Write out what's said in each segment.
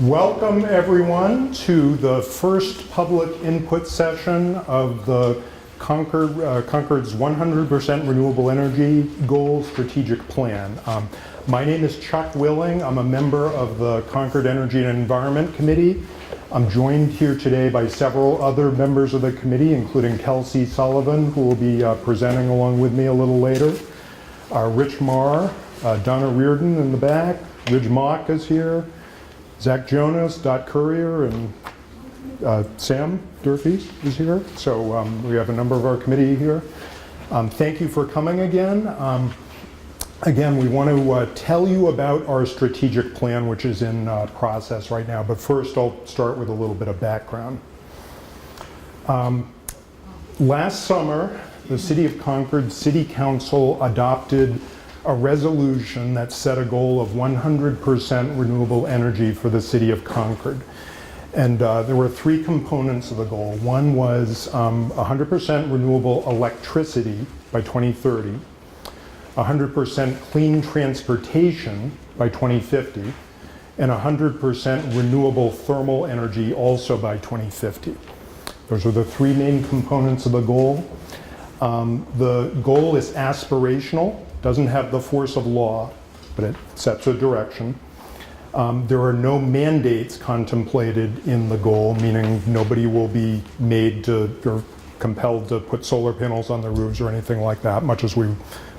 Welcome everyone to the first public input session of the Concord's 100% renewable energy goal strategic plan. My name is Chuck Willing. I'm a member of the Concord Energy and Environment Committee. I'm joined here today by several other members of the committee, including Kelsey Sullivan, who will be presenting along with me a little later. Rich Marr, Donna Reardon in the back, Ridge Mock is here, Zach Jonas, Dot Courier, and Sam Durfee is here. So we have a number of our committee here. Thank you for coming again. Again, we want to tell you about our strategic plan, which is in process right now. But first, I'll start with a little bit of background. Last summer, the City of Concord City Council adopted a resolution that set a goal of 100% renewable energy for the City of Concord. And there were three components of the goal. One was 100% renewable electricity by 2030, 100% clean transportation by 2050, and 100% renewable thermal energy also by 2050. Those are the three main components of the goal. The goal is aspirational, doesn't have the force of law, but it sets a direction. There are no mandates contemplated in the goal, meaning nobody will be made to or compelled to put solar panels on their roofs or anything like that, much as we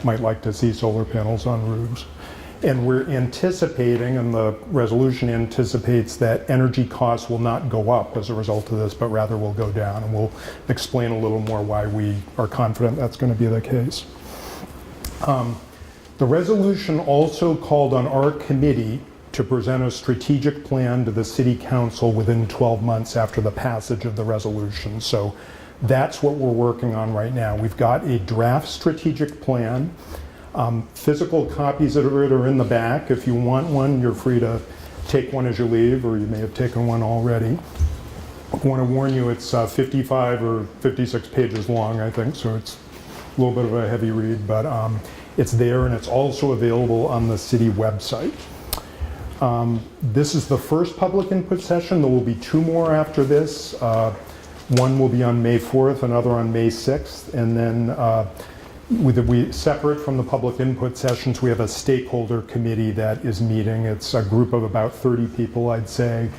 might like to see solar panels on roofs. And we're anticipating, and the resolution anticipates, that energy costs will not go up as a result of this, but rather will go down. And we'll explain a little more why we are confident that's going to be the case. The resolution also called on our committee to present a strategic plan to the City Council within 12 months after the passage of the resolution. So that's what we're working on right now. We've got a draft strategic plan. Physical copies of it are in the back. If you want one, you're free to take one as you leave, or you may have taken one already. I want to warn you, it's 55 or 56 pages long, I think, so it's a little bit of a heavy read, but it's there, and it's also available on the city website. This is the first public input session. There will be two more after this. One will be on May 4th, another on May 6th, and then separate from the public input sessions, we have a stakeholder committee that is meeting. It's a group of about 30 people, I'd say.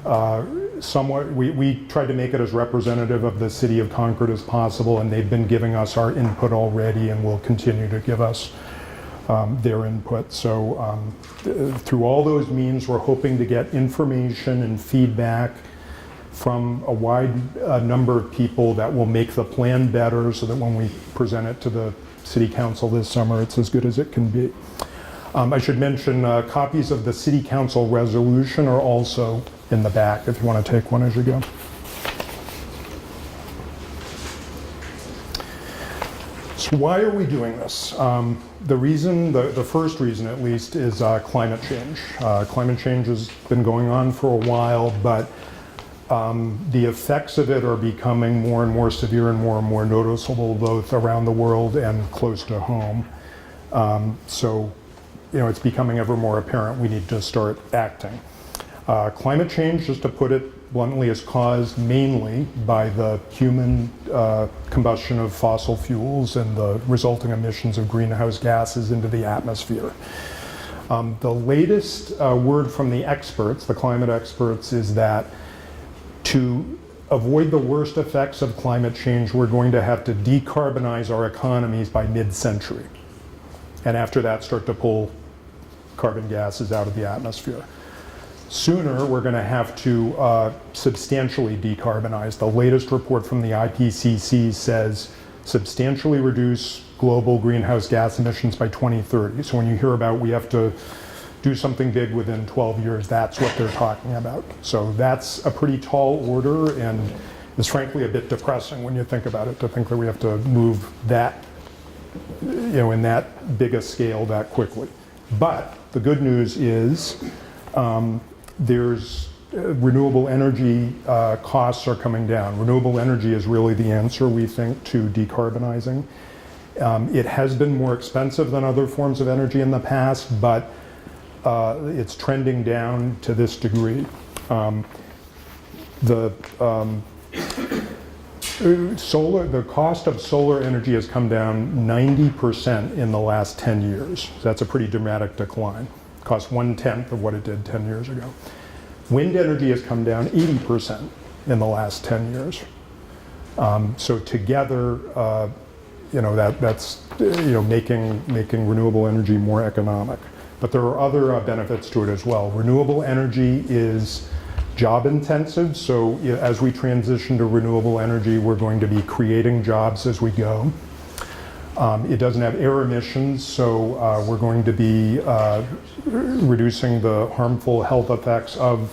We tried to make it as representative of the City of Concord as possible, and they've been giving us our input already and will continue to give us their input. So through all those means, we're hoping to get information and feedback from a wide number of people that will make the plan better, so that when we present it to the City Council this summer, it's as good as it can be. I should mention copies of the City Council resolution are also in the back if you want to take one as you go. So why are we doing this? The first reason at least, is climate change. Climate change has been going on for a while, but the effects of it are becoming more and more severe and more noticeable, both around the world and close to home. So, it's becoming ever more apparent we need to start acting. Climate change, just to put it bluntly, is caused mainly by the human combustion of fossil fuels and the resulting emissions of greenhouse gases into the atmosphere. The latest word from the experts, the climate experts, is that to avoid the worst effects of climate change, we're going to have to decarbonize our economies by mid-century. And after that, start to pull carbon gases out of the atmosphere. Sooner, we're going to have to substantially decarbonize. The latest report from the IPCC says substantially reduce global greenhouse gas emissions by 2030. So when you hear about we have to do something big within 12 years, that's what they're talking about. So that's a pretty tall order, and it's frankly a bit depressing when you think about it, to think that we have to move that, in that big a scale that quickly. But the good news is there's renewable energy costs are coming down. Renewable energy is really the answer, we think, to decarbonizing. It has been more expensive than other forms of energy in the past, but it's trending down to this degree. The cost of solar energy has come down 90% in the last 10 years. That's a pretty dramatic decline. It costs 1/10 of what it did 10 years ago. Wind energy has come down 80% in the last 10 years. So together, that's making renewable energy more economic. But there are other benefits to it as well. Renewable energy is job intensive, so as we transition to renewable energy, we're going to be creating jobs as we go. It doesn't have air emissions, so we're going to be reducing the harmful health effects of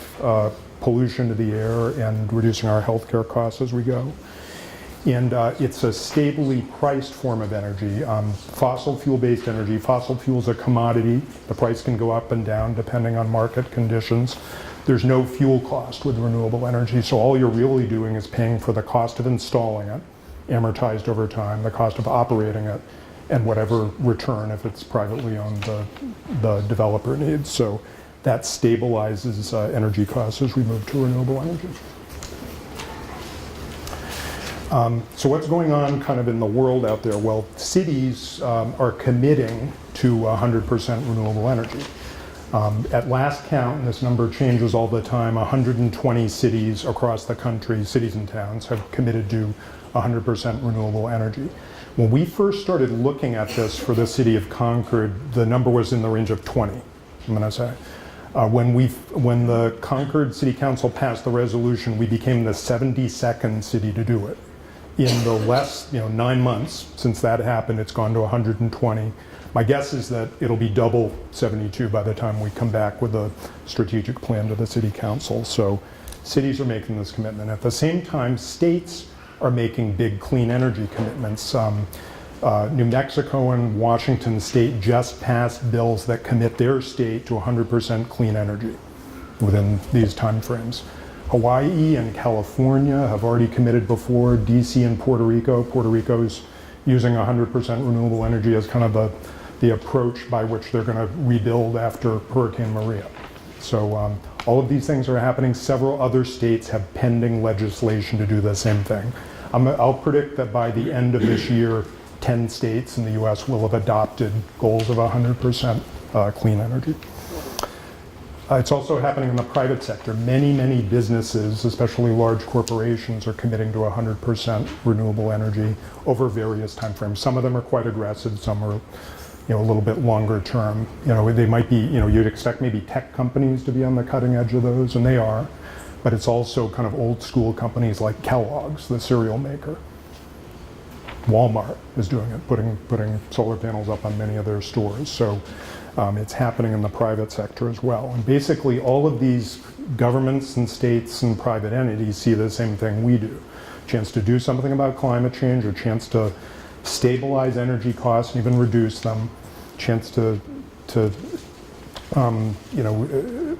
pollution to the air and reducing our healthcare costs as we go. And it's a stably priced form of energy. Fossil fuel-based energy, fossil fuel is a commodity. The price can go up and down depending on market conditions. There's no fuel cost with renewable energy, so all you're really doing is paying for the cost of installing it, amortized over time, the cost of operating it, and whatever return, if it's privately owned, the developer needs. So that stabilizes energy costs as we move to renewable energy. So what's going on kind of in the world out there? Well, cities are committing to 100% renewable energy. At last count, and this number changes all the time, 120 cities across the country, cities and towns, have committed to 100% renewable energy. When we first started looking at this for the city of Concord, the number was in the range of 20, I'm gonna say. When the Concord City Council passed the resolution, we became the 72nd city to do it. In the last 9 months since that happened, it's gone to 120. My guess is that it'll be double 72 by the time we come back with a strategic plan to the City Council. So cities are making this commitment. At the same time, states are making big clean energy commitments. New Mexico and Washington State just passed bills that commit their state to 100% clean energy within these timeframes. Hawaii and California have already committed before. DC and Puerto Rico's using 100% renewable energy as kind of the approach by which they're going to rebuild after Hurricane Maria. So all of these things are happening. Several other states have pending legislation to do the same thing. I'll predict that by the end of this year, 10 states in the US will have adopted goals of 100% clean energy. It's also happening in the private sector. Many businesses, especially large corporations, are committing to 100% renewable energy over various timeframes. Some of them are quite aggressive, some are a little bit longer term. They might be, you'd expect maybe tech companies to be on the cutting edge of those, and they are. But it's also kind of old school companies like Kellogg's, the cereal maker. Walmart is doing it, putting solar panels up on many of their stores. So it's happening in the private sector as well. And basically all of these governments and states and private entities see the same thing we do. A chance to do something about climate change, a chance to stabilize energy costs and even reduce them, a chance to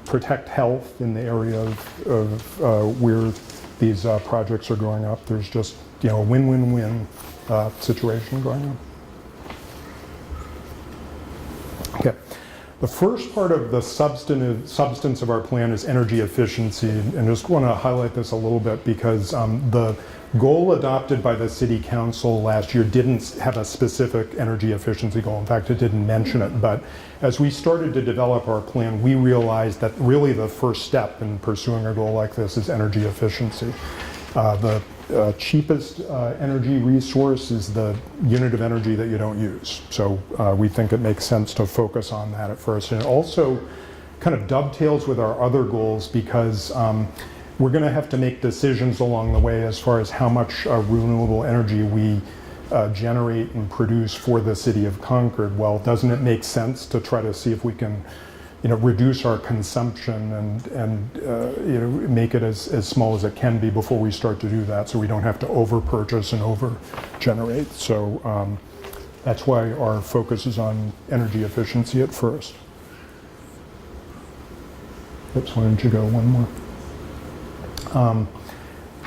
protect health in the area of where these projects are going up. There's just a win-win-win situation going on. Okay. The first part of the substance of our plan is energy efficiency, and just want to highlight this a little bit because the goal adopted by the City Council last year didn't have a specific energy efficiency goal. In fact, it didn't mention it, but as we started to develop our plan, we realized that really the first step in pursuing a goal like this is energy efficiency. The cheapest energy resource is the unit of energy that you don't use. So we think it makes sense to focus on that at first. And it also kind of dovetails with our other goals because we're going to have to make decisions along the way as far as how much renewable energy we generate and produce for the city of Concord. Well, doesn't it make sense to try to see if we can reduce our consumption and make it as small as it can be before we start to do that, so we don't have to over-purchase and over-generate. So that's why our focus is on energy efficiency at first. Oops, why don't you go one more?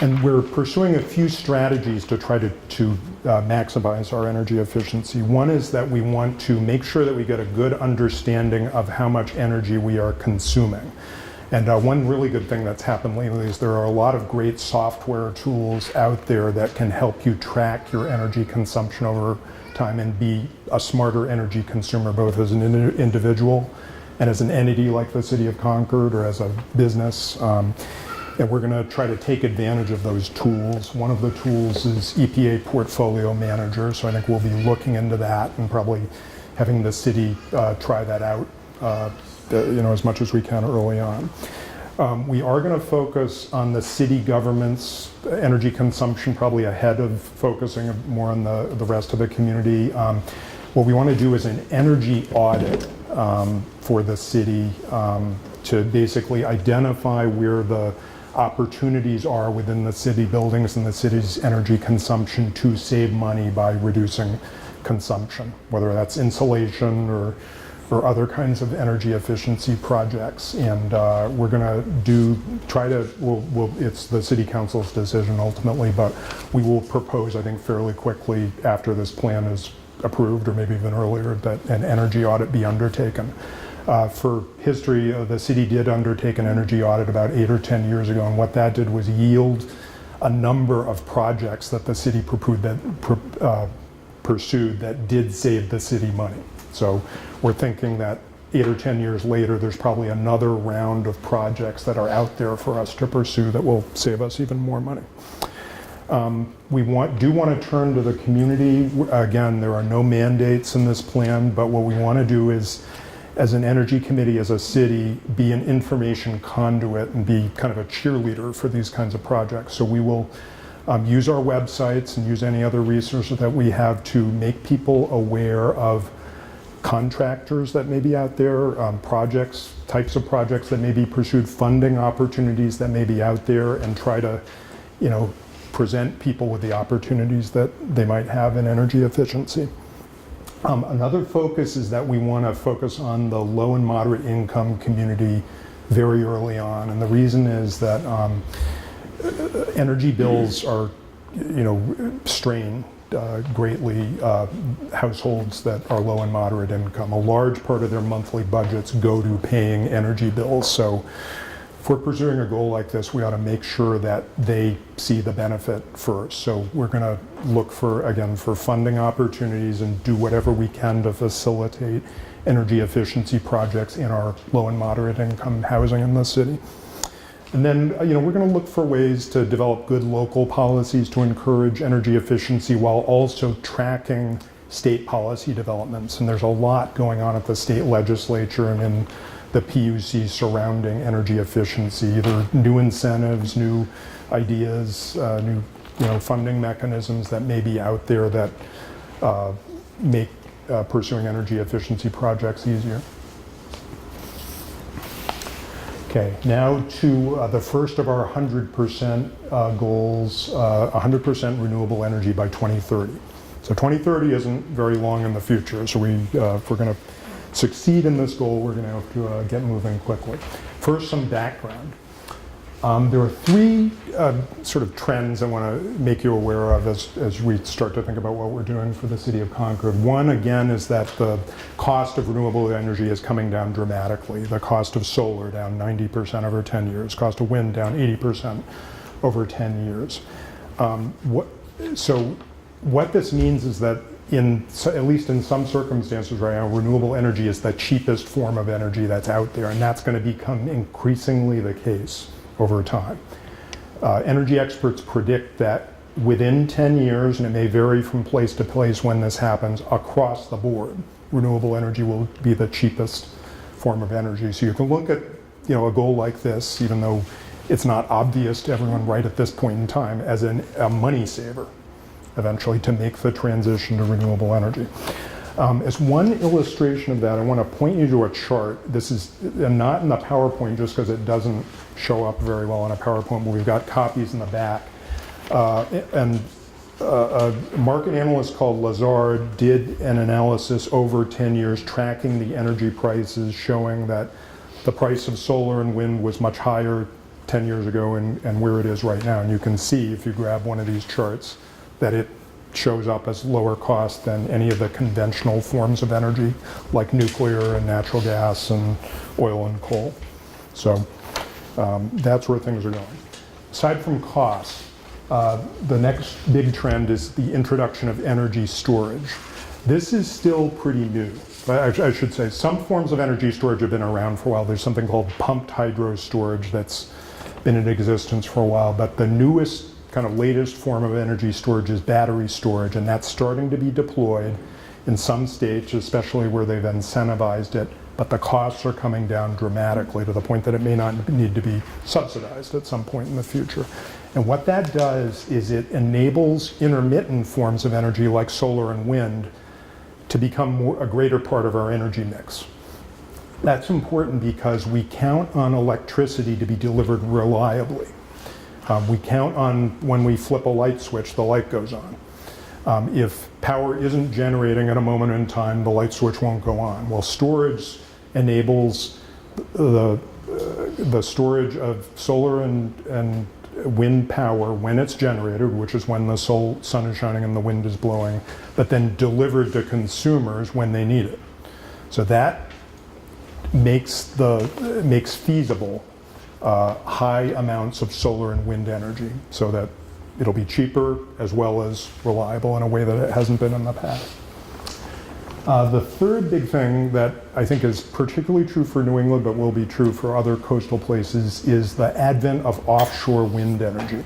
And we're pursuing a few strategies to try to maximize our energy efficiency. One is that we want to make sure that we get a good understanding of how much energy we are consuming. And one really good thing that's happened lately is there are a lot of great software tools out there that can help you track your energy consumption over time and be a smarter energy consumer, both as an individual and as an entity like the City of Concord or as a business. And we're going to try to take advantage of those tools. One of the tools is EPA Portfolio Manager, so I think we'll be looking into that and probably having the city try that out as much as we can early on. We are going to focus on the city government's energy consumption, probably ahead of focusing more on the rest of the community. What we want to do is an energy audit for the city to basically identify where the opportunities are within the city buildings and the city's energy consumption to save money by reducing consumption, whether that's insulation or other kinds of energy efficiency projects. And we're going to it's the city council's decision ultimately, but we will propose, I think, fairly quickly after this plan is approved, or maybe even earlier, that an energy audit be undertaken. For history, the city did undertake an energy audit about 8 or 10 years ago, and what that did was yield a number of projects that the city pursued that did save the city money. So we're thinking that 8 or 10 years later, there's probably another round of projects that are out there for us to pursue that will save us even more money. We do want to turn to the community. Again, there are no mandates in this plan, but what we want to do is, as an energy committee, as a city, be an information conduit and be kind of a cheerleader for these kinds of projects. So we will use our websites and use any other resources that we have to make people aware of contractors that may be out there, types of projects that may be pursued, funding opportunities that may be out there, and try to, present people with the opportunities that they might have in energy efficiency. Another focus is that we want to focus on the low and moderate income community very early on, and the reason is that energy bills are, strain greatly households that are low and moderate income. A large part of their monthly budgets go to paying energy bills. So if we're pursuing a goal like this, we ought to make sure that they see the benefit first. So we're going to look for funding opportunities and do whatever we can to facilitate energy efficiency projects in our low and moderate income housing in the city. And then, we're going to look for ways to develop good local policies to encourage energy efficiency while also tracking state policy developments. And there's a lot going on at the state legislature and in the PUC surrounding energy efficiency, either new incentives, new ideas, new funding mechanisms that may be out there that make pursuing energy efficiency projects easier. Okay, now to the first of our 100% goals, 100% renewable energy by 2030. So 2030 isn't very long in the future, so if we're going to succeed in this goal, we're going to have to get moving quickly. First, some background. There are three sort of trends I want to make you aware of as we start to think about what we're doing for the city of Concord. One, again, is that the cost of renewable energy is coming down dramatically. The cost of solar down 90% over 10 years, cost of wind down 80% over 10 years. So what this means is that at least in some circumstances right now, renewable energy is the cheapest form of energy that's out there, and that's going to become increasingly the case over time. Energy experts predict that within 10 years, and it may vary from place to place when this happens, across the board, renewable energy will be the cheapest form of energy. So you can look at a goal like this, even though it's not obvious to everyone right at this point in time, as a money saver eventually to make the transition to renewable energy. As one illustration of that, I want to point you to a chart. This is not in the PowerPoint just because it doesn't show up very well in a PowerPoint, but we've got copies in the back. And a market analyst called Lazard did an analysis over 10 years tracking the energy prices, showing that the price of solar and wind was much higher 10 years ago and where it is right now. And you can see, if you grab one of these charts, that it shows up as lower cost than any of the conventional forms of energy, like nuclear and natural gas and oil and coal. So that's where things are going. Aside from costs, the next big trend is the introduction of energy storage. This is still pretty new. I should say some forms of energy storage have been around for a while. There's something called pumped hydro storage that's been in existence for a while, but the newest, kind of latest form of energy storage is battery storage, and that's starting to be deployed in some states, especially where they've incentivized it, but the costs are coming down dramatically to the point that it may not need to be subsidized at some point in the future. And what that does is it enables intermittent forms of energy like solar and wind to become a greater part of our energy mix. That's important because we count on electricity to be delivered reliably. We count on when we flip a light switch, the light goes on. If power isn't generating at a moment in time, the light switch won't go on. Well, storage enables the storage of solar and wind power when it's generated, which is when the sun is shining and the wind is blowing, but then delivered to consumers when they need it. So that makes feasible high amounts of solar and wind energy, so that it'll be cheaper as well as reliable in a way that it hasn't been in the past. The third big thing that I think is particularly true for New England, but will be true for other coastal places, is the advent of offshore wind energy.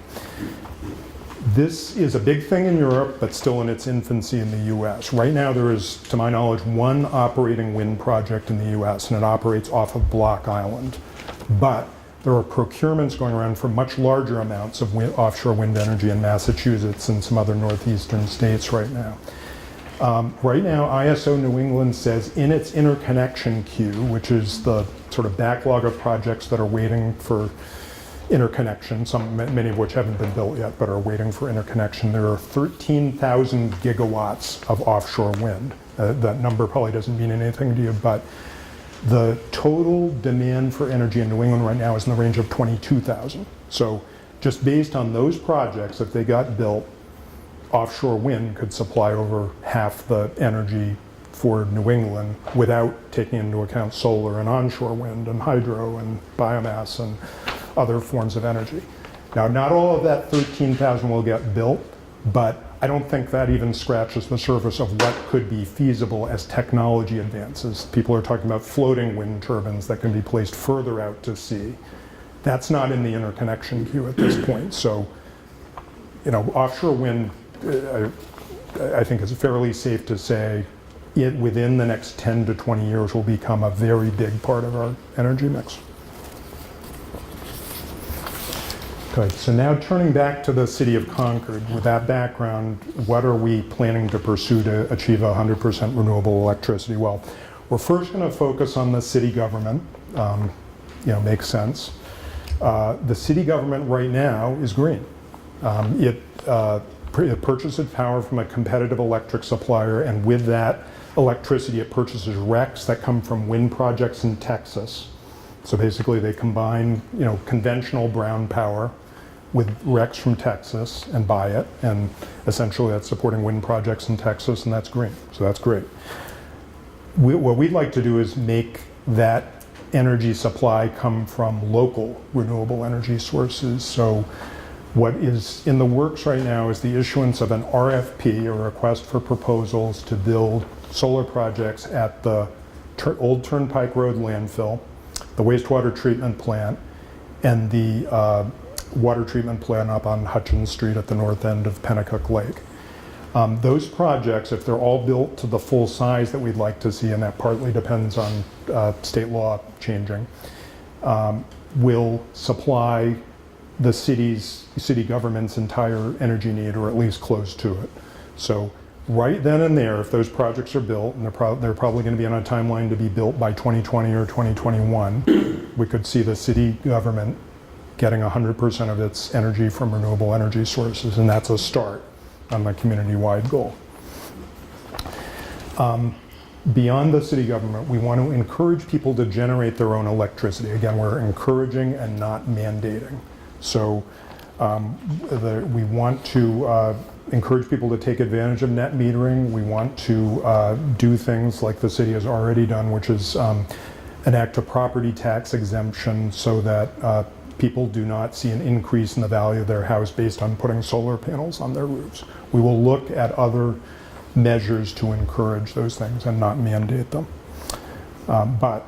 This is a big thing in Europe, but still in its infancy in the US. Right now there is, to my knowledge, one operating wind project in the US, and it operates off of Block Island. But there are procurements going around for much larger amounts of offshore wind energy in Massachusetts and some other northeastern states right now. Right now, ISO New England says in its interconnection queue, which is the sort of backlog of projects that are waiting for interconnection, many of which haven't been built yet but are waiting for interconnection, there are 13,000 gigawatts of offshore wind. That number probably doesn't mean anything to you, but the total demand for energy in New England right now is in the range of 22,000. So just based on those projects, if they got built, offshore wind could supply over half the energy for New England without taking into account solar and onshore wind and hydro and biomass and other forms of energy. Now, not all of that 13,000 will get built, but I don't think that even scratches the surface of what could be feasible as technology advances. People are talking about floating wind turbines that can be placed further out to sea. That's not in the interconnection queue at this point. So, offshore wind, I think it's fairly safe to say it within the next 10 to 20 years will become a very big part of our energy mix. Okay, so now turning back to the city of Concord, with that background, what are we planning to pursue to achieve 100% renewable electricity? Well, we're first going to focus on the city government. Makes sense. The city government right now is green. It purchases power from a competitive electric supplier, and with that electricity it purchases RECs that come from wind projects in Texas. So basically they combine conventional brown power with RECs from Texas and buy it, and essentially that's supporting wind projects in Texas, and that's green. So that's great. What we'd like to do is make that energy supply come from local renewable energy sources. So what is in the works right now is the issuance of an RFP, a request for proposals, to build solar projects at the Old Turnpike Road landfill, the wastewater treatment plant, and the water treatment plant up on Hutchins Street at the north end of Penacook Lake. Those projects, if they're all built to the full size that we'd like to see, and that partly depends on state law changing, will supply the city government's entire energy need, or at least close to it. So right then and there, if those projects are built, and they're probably going to be on a timeline to be built by 2020 or 2021, we could see the city government getting 100% of its energy from renewable energy sources, and that's a start on the community-wide goal. Beyond the city government, we want to encourage people to generate their own electricity. Again, we're encouraging and not mandating. So we want to encourage people to take advantage of net metering. We want to do things like the city has already done, which is enact a property tax exemption so that people do not see an increase in the value of their house based on putting solar panels on their roofs. We will look at other measures to encourage those things and not mandate them. But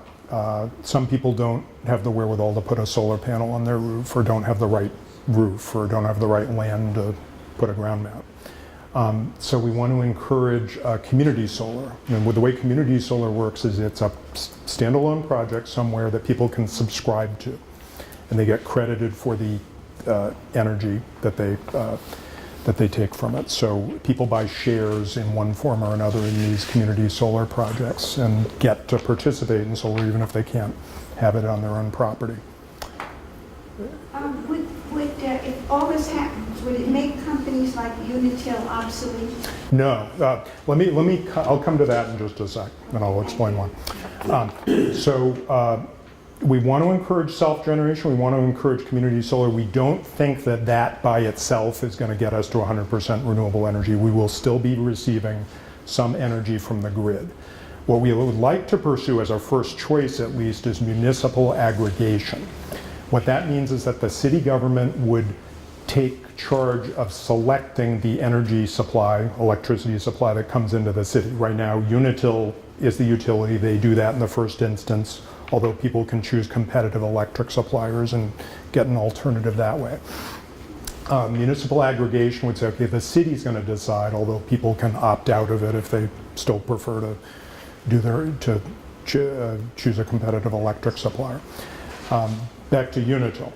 some people don't have the wherewithal to put a solar panel on their roof, or don't have the right roof, or don't have the right land to put a ground mount. So we want to encourage community solar. And with the way community solar works is it's a standalone project somewhere that people can subscribe to, and they get credited for the energy that they take from it. So people buy shares in one form or another in these community solar projects and get to participate in solar even if they can't have it on their own property. If all this happens, would it make companies like Unitil obsolete? No. I'll come to that in just a sec, and I'll explain why. We want to encourage self-generation. We want to encourage community solar. We don't think that that by itself is going to get us to 100% renewable energy. We will still be receiving some energy from the grid. What we would like to pursue as our first choice, at least, is municipal aggregation. What that means is that the city government would take charge of selecting the energy supply, electricity supply that comes into the city. Right now, Unitil is the utility. They do that in the first instance, although people can choose competitive electric suppliers and get an alternative that way. Municipal aggregation would say, okay, the city's going to decide, although people can opt out of it if they still prefer to choose a competitive electric supplier. Back to Unitil.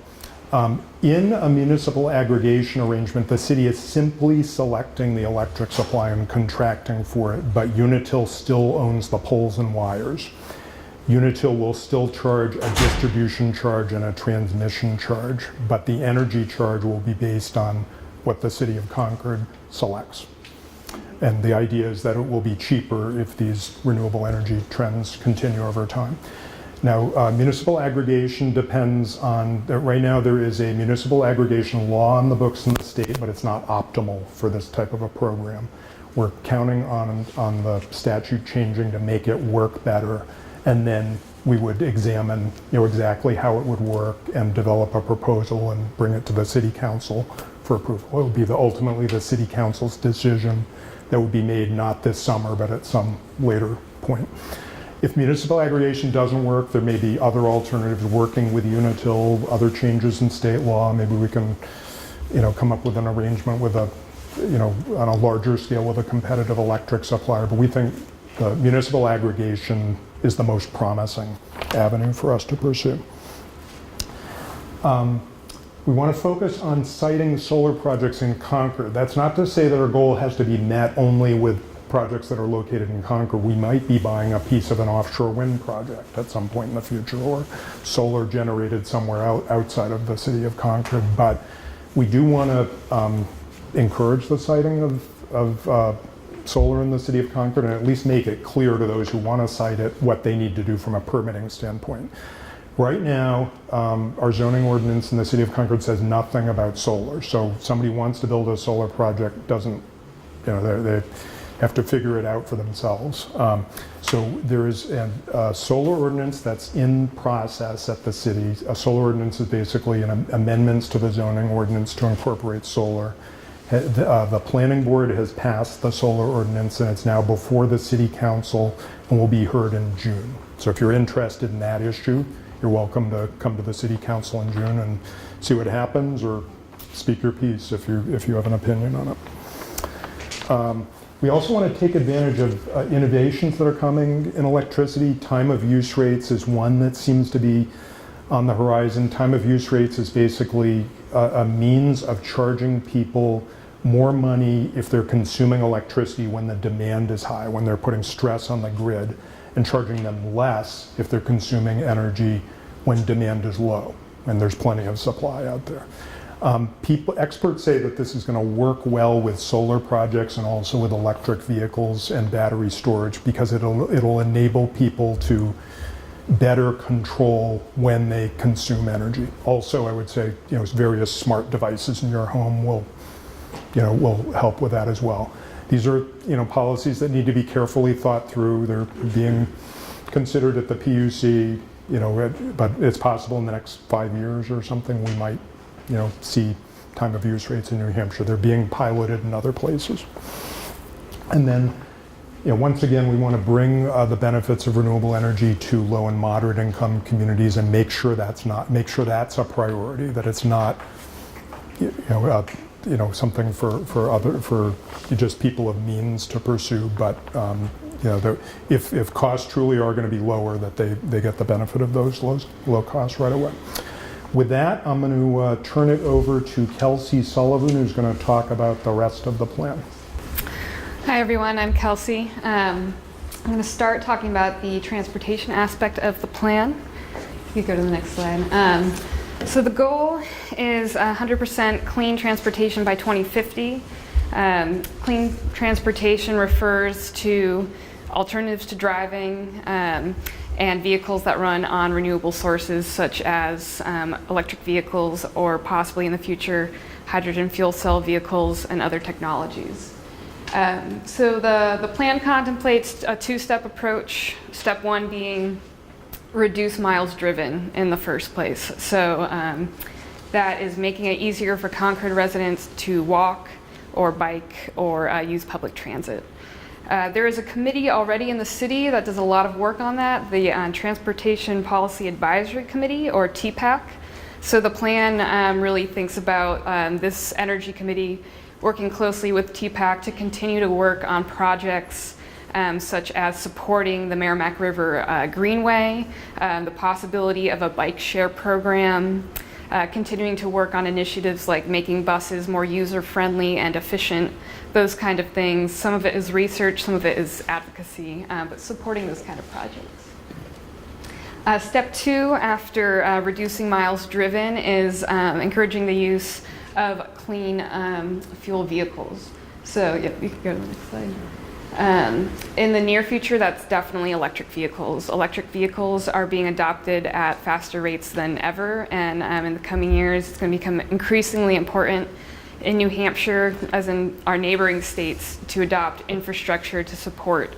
In a municipal aggregation arrangement, the city is simply selecting the electric supply and contracting for it, but Unitil still owns the poles and wires. Unitil will still charge a distribution charge and a transmission charge, but the energy charge will be based on what the city of Concord selects. And the idea is that it will be cheaper if these renewable energy trends continue over time. Now, municipal aggregation depends on, right now there is a municipal aggregation law on the books in the state, but it's not optimal for this type of a program. We're counting on the statute changing to make it work better, and then we would examine exactly how it would work and develop a proposal and bring it to the city council for approval. It would be ultimately the city council's decision that would be made not this summer, but at some later point. If municipal aggregation doesn't work, there may be other alternatives, working with Unitil, other changes in state law. Maybe we can, come up with an arrangement with on a larger scale with a competitive electric supplier. But we think the municipal aggregation is the most promising avenue for us to pursue. We want to focus on siting solar projects in Concord. That's not to say that our goal has to be met only with projects that are located in Concord. We might be buying a piece of an offshore wind project at some point in the future, or solar generated somewhere outside of the city of Concord. But we do want to encourage the siting of solar in the city of Concord, and at least make it clear to those who want to site it what they need to do from a permitting standpoint. Right now, our zoning ordinance in the city of Concord says nothing about solar. So if somebody wants to build a solar project, doesn't, they have to figure it out for themselves. So there is a solar ordinance that's in process at the city. A solar ordinance is basically amendments to the zoning ordinance to incorporate solar. The planning board has passed the solar ordinance, and it's now before the city council and will be heard in June. So if you're interested in that issue, you're welcome to come to the city council in June and see what happens, or speak your piece if you have an opinion on it. We also want to take advantage of innovations that are coming in electricity. Time of use rates is one that seems to be on the horizon. Time of use rates is basically a means of charging people more money if they're consuming electricity when the demand is high, when they're putting stress on the grid, and charging them less if they're consuming energy when demand is low and there's plenty of supply out there. Experts say that this is going to work well with solar projects and also with electric vehicles and battery storage because it'll enable people to better control when they consume energy. Also, I would say, various smart devices in your home will help with that as well. These are, policies that need to be carefully thought through. They're being considered at the PUC, but it's possible in the next 5 years or something we might, see time of use rates in New Hampshire. They're being piloted in other places. And then, once again, we want to bring the benefits of renewable energy to low and moderate income communities and make sure that's a priority, that it's not, something for just people of means to pursue, but if costs truly are going to be lower, that they get the benefit of those low costs right away. With that, I'm going to turn it over to Kelsey Sullivan, who's going to talk about the rest of the plan. Hi everyone, I'm Kelsey. I'm going to start talking about the transportation aspect of the plan. You can go to the next slide. So the goal is 100% clean transportation by 2050. Clean transportation refers to alternatives to driving and vehicles that run on renewable sources such as electric vehicles or possibly in the future hydrogen fuel cell vehicles and other technologies. So the plan contemplates a two-step approach, step one being reduce miles driven in the first place. So that is making it easier for Concord residents to walk or bike or use public transit. There is a committee already in the city that does a lot of work on that, the Transportation Policy Advisory Committee, or TPAC. So the plan really thinks about this energy committee working closely with TPAC to continue to work on projects such as supporting the Merrimack River Greenway, the possibility of a bike share program, continuing to work on initiatives like making buses more user-friendly and efficient, those kind of things. Some of it is research, some of it is advocacy, but supporting those kind of projects. Step two, after reducing miles driven, is encouraging the use of clean fuel vehicles. So yeah, you can go to the next slide. In the near future, that's definitely electric vehicles. Electric vehicles are being adopted at faster rates than ever, and in the coming years, it's going to become increasingly important in New Hampshire, as in our neighboring states, to adopt infrastructure to support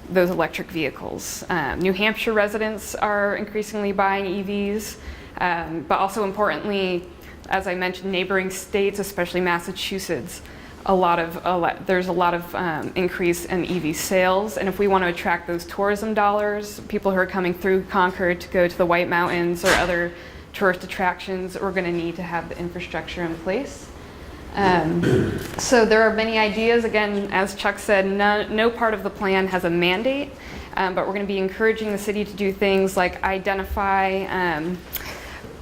those electric vehicles. New Hampshire residents are increasingly buying EVs, but also importantly, as I mentioned, neighboring states, especially Massachusetts, there's a lot of increase in EV sales, and if we want to attract those tourism dollars, people who are coming through Concord to go to the White Mountains or other tourist attractions, we're going to need to have the infrastructure in place. So there are many ideas. Again, as Chuck said, no part of the plan has a mandate, but we're going to be encouraging the city to do things like identify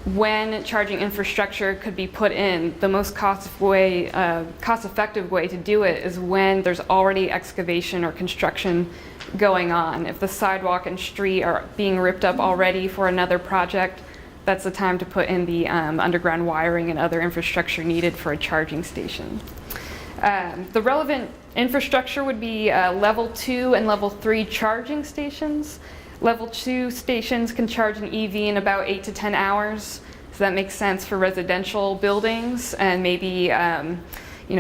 when charging infrastructure could be put in. The most cost-effective way to do it is when there's already excavation or construction going on. If the sidewalk and street are being ripped up already for another project, that's the time to put in the underground wiring and other infrastructure needed for a charging station. The relevant infrastructure would be level 2 and level 3 charging stations. Level 2 stations can charge an EV in about 8 to 10 hours. So that makes sense for residential buildings and maybe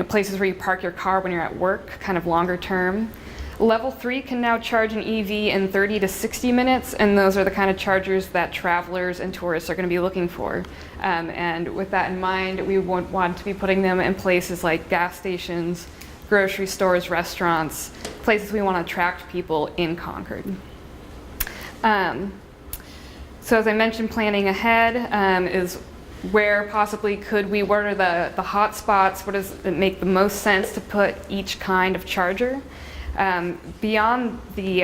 places where you park your car when you're at work, kind of longer term. Level 3 can now charge an EV in 30 to 60 minutes, and those are the kind of chargers that travelers and tourists are going to be looking for. And with that in mind, we would want to be putting them in places like gas stations, grocery stores, restaurants, places we want to attract people in Concord. So as I mentioned, planning ahead is where possibly what are the hot spots, where does it make the most sense to put each kind of charger. Beyond the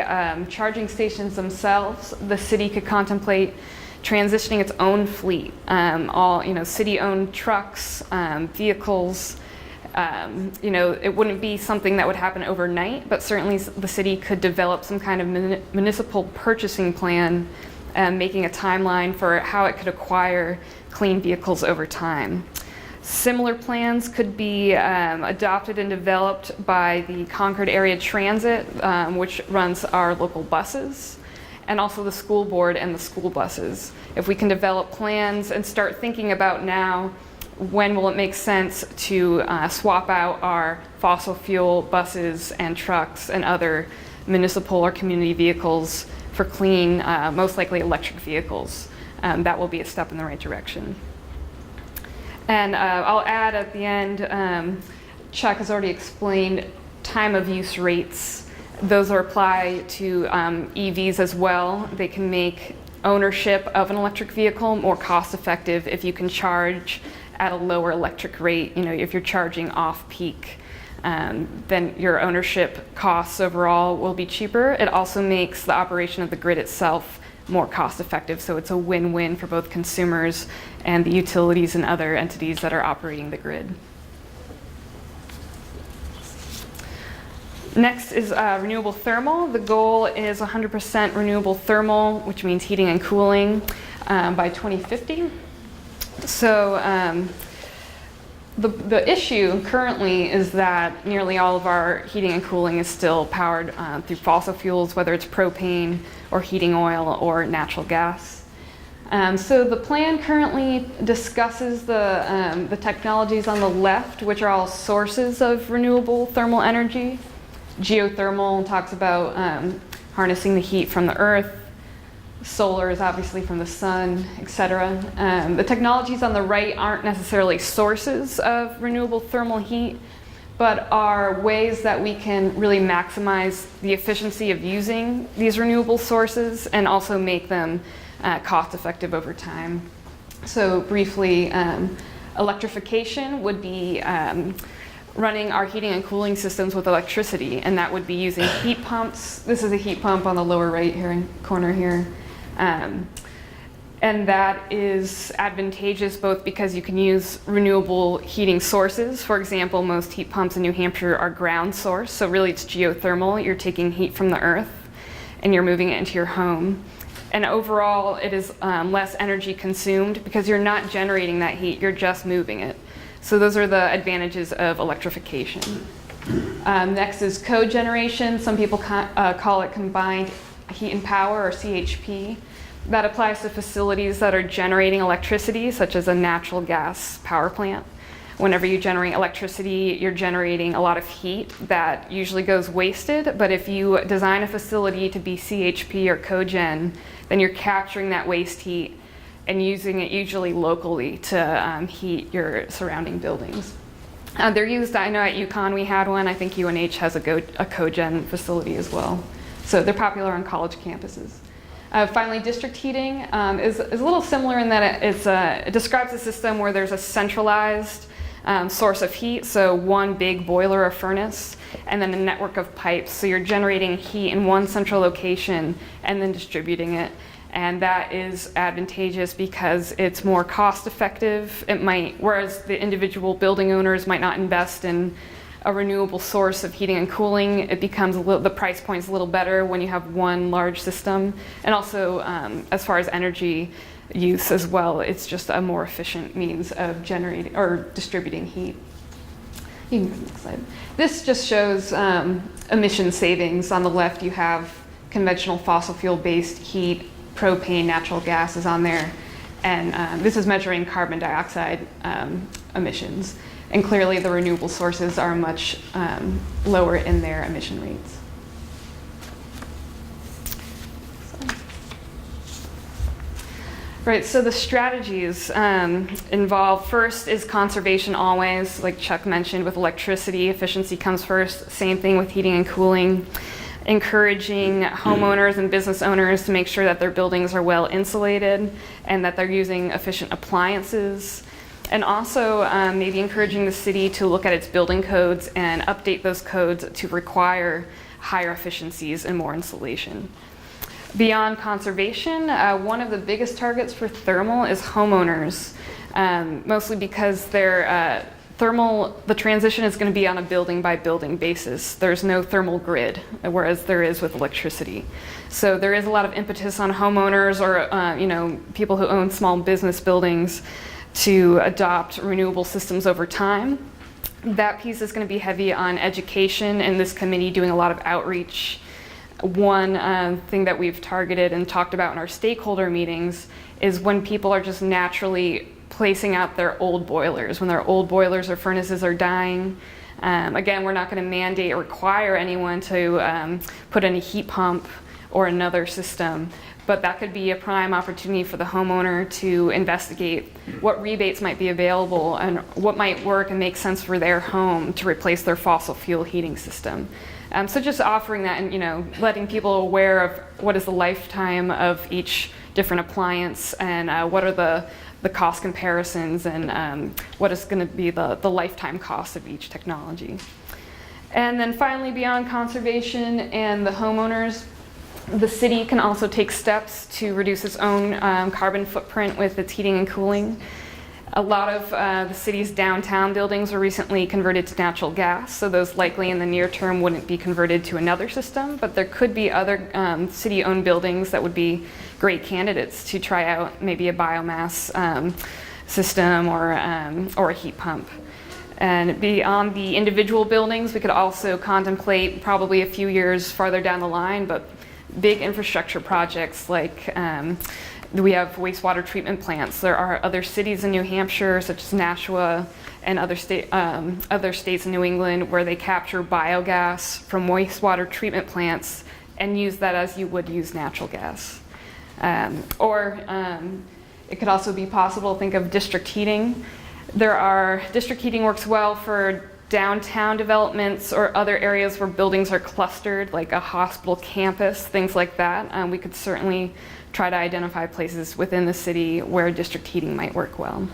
charging stations themselves, the city could contemplate transitioning its own fleet, all city-owned trucks, vehicles. It wouldn't be something that would happen overnight, but certainly the city could develop some kind of municipal purchasing plan, making a timeline for how it could acquire clean vehicles over time. Similar plans could be adopted and developed by the Concord Area Transit, which runs our local buses, and also the school board and the school buses. If we can develop plans and start thinking about now, when will it make sense to swap out our fossil fuel buses and trucks and other municipal or community vehicles for clean, most likely electric vehicles. That will be a step in the right direction. And I'll add at the end, Chuck has already explained time of use rates. Those are applied to EVs as well. They can make ownership of an electric vehicle more cost effective if you can charge at a lower electric rate. You know, if you're charging off peak, then your ownership costs overall will be cheaper. It also makes the operation of the grid itself more cost effective, so it's a win-win for both consumers and the utilities and other entities that are operating the grid. Next is renewable thermal. The goal is 100% renewable thermal, which means heating and cooling, by 2050. So the issue currently is that nearly all of our heating and cooling is still powered through fossil fuels, whether it's propane or heating oil or natural gas. So the plan currently discusses the technologies on the left, which are all sources of renewable thermal energy. Geothermal talks about harnessing the heat from the earth. Solar is obviously from the sun, etc. The technologies on the right aren't necessarily sources of renewable thermal heat, but are ways that we can really maximize the efficiency of using these renewable sources and also make them cost effective over time. So briefly, electrification would be running our heating and cooling systems with electricity, and that would be using heat pumps. This is a heat pump on the lower right here corner here. And that is advantageous both because you can use renewable heating sources. For example, most heat pumps in New Hampshire are ground source, so really it's geothermal. You're taking heat from the earth and you're moving it into your home. And overall, it is less energy consumed because you're not generating that heat, you're just moving it. So those are the advantages of electrification. Next is cogeneration. Some people call it combined heat and power, or CHP. That applies to facilities that are generating electricity, such as a natural gas power plant. Whenever you generate electricity, you're generating a lot of heat that usually goes wasted, but if you design a facility to be CHP or cogen, then you're capturing that waste heat and using it usually locally to heat your surrounding buildings. They're used, I know at UConn we had one, I think UNH has a cogen facility as well. So they're popular on college campuses. Finally, district heating is a little similar in that it describes a system where there's a centralized source of heat, so one big boiler or furnace, and then a network of pipes. So you're generating heat in one central location and then distributing it. And that is advantageous because it's more cost effective. Whereas the individual building owners might not invest in a renewable source of heating and cooling, it becomes the price point's a little better when you have one large system. And also, as far as energy use as well, it's just a more efficient means of generating or distributing heat. You can go to the next slide. This just shows emission savings. On the left, you have conventional fossil fuel-based heat, propane, natural gas is on there, and this is measuring carbon dioxide emissions. And clearly the renewable sources are much lower in their emission rates. Right, so the strategies involved, first is conservation always, like Chuck mentioned with electricity, efficiency comes first, same thing with heating and cooling. Encouraging homeowners and business owners to make sure that their buildings are well insulated and that they're using efficient appliances. And also maybe encouraging the city to look at its building codes and update those codes to require higher efficiencies and more insulation. Beyond conservation, one of the biggest targets for thermal is homeowners, mostly because they're the transition is going to be on a building by building basis. There's no thermal grid, whereas there is with electricity. So there is a lot of impetus on homeowners or people who own small business buildings to adopt renewable systems over time. That piece is going to be heavy on education and this committee doing a lot of outreach. One thing that we've targeted and talked about in our stakeholder meetings is when people are just naturally placing out their old boilers, when their old boilers or furnaces are dying. Again, we're not going to mandate or require anyone to put in a heat pump or another system, but that could be a prime opportunity for the homeowner to investigate what rebates might be available and what might work and make sense for their home to replace their fossil fuel heating system. So just offering that and letting people aware of what is the lifetime of each different appliance and what are the cost comparisons and what is going to be the lifetime cost of each technology. And then finally, beyond conservation and the homeowners, the city can also take steps to reduce its own carbon footprint with its heating and cooling. A lot of the city's downtown buildings were recently converted to natural gas, so those likely in the near term wouldn't be converted to another system, but there could be other city-owned buildings that would be great candidates to try out maybe a biomass system or a heat pump. And beyond the individual buildings, we could also contemplate probably a few years farther down the line, but big infrastructure projects like we have wastewater treatment plants. There are other cities in New Hampshire, such as Nashua, and other states in New England where they capture biogas from wastewater treatment plants and use that as you would use natural gas. It could also be possible to think of district heating. District heating works well for downtown developments or other areas where buildings are clustered, like a hospital campus, things like that. We could certainly try to identify places within the city where district heating might work well.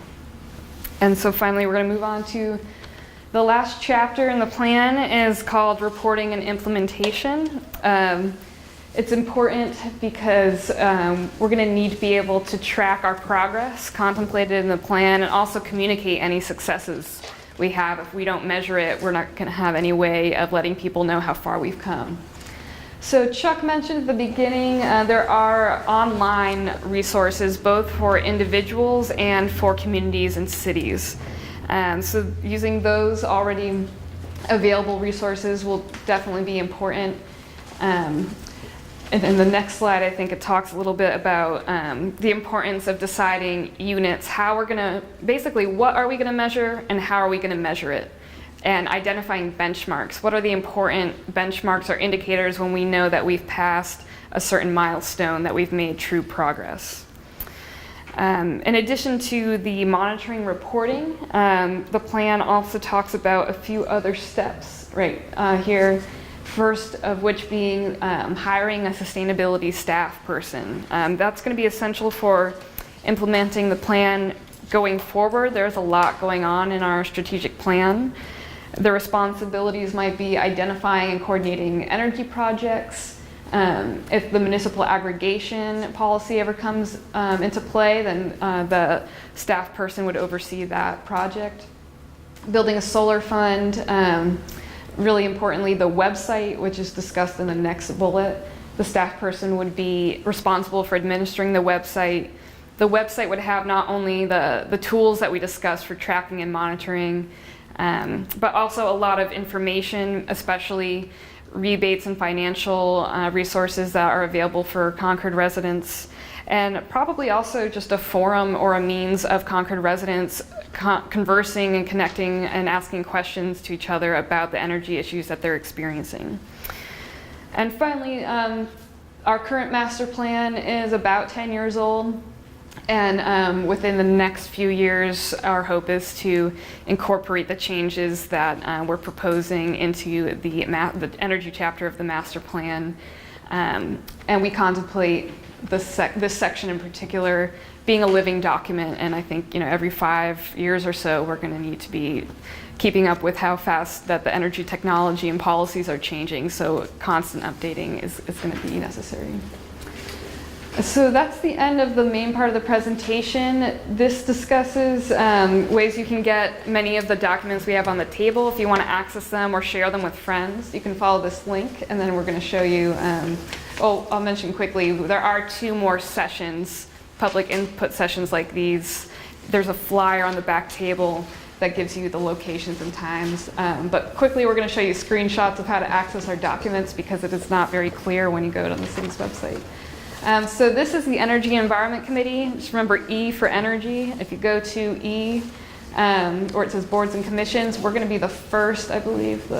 And so finally, we're going to move on to the last chapter in the plan is called Reporting and Implementation. It's important because we're going to need to be able to track our progress contemplated in the plan and also communicate any successes we have. If we don't measure it, we're not going to have any way of letting people know how far we've come. So Chuck mentioned at the beginning there are online resources both for individuals and for communities and cities. So using those already available resources will definitely be important. And in the next slide, I think it talks a little bit about the importance of deciding units, how we're going to, basically what are we going to measure and how are we going to measure it? And identifying benchmarks. What are the important benchmarks or indicators when we know that we've passed a certain milestone, that we've made true progress? In addition to the monitoring reporting, the plan also talks about a few other steps right here. First of which being hiring a sustainability staff person. That's going to be essential for implementing the plan going forward. There's a lot going on in our strategic plan. The responsibilities might be identifying and coordinating energy projects. If the municipal aggregation policy ever comes into play, then the staff person would oversee that project. Building a solar fund. Really importantly, the website, which is discussed in the next bullet. The staff person would be responsible for administering the website. The website would have not only the tools that we discussed for tracking and monitoring, but also a lot of information, especially rebates and financial resources that are available for Concord residents, and probably also just a forum or a means of Concord residents conversing and connecting and asking questions to each other about the energy issues that they're experiencing. And finally, our current master plan is about 10 years old. And within the next few years, our hope is to incorporate the changes that we're proposing into the energy chapter of the master plan. And we contemplate this section in particular being a living document. And I think every 5 years or so, we're going to need to be keeping up with how fast that the energy technology and policies are changing. So constant updating is going to be necessary. So that's the end of the main part of the presentation. This discusses ways you can get many of the documents we have on the table. If you want to access them or share them with friends, you can follow this link, and then we're going to show you, I'll mention quickly, there are 2 more sessions, public input sessions like these, there's a flyer on the back table that gives you the locations and times. But quickly, we're going to show you screenshots of how to access our documents because it is not very clear when you go to the city's website. So this is the Energy and Environment Committee. Just remember E for energy. If you go to E, or it says boards and commissions, we're going to be the first, I believe,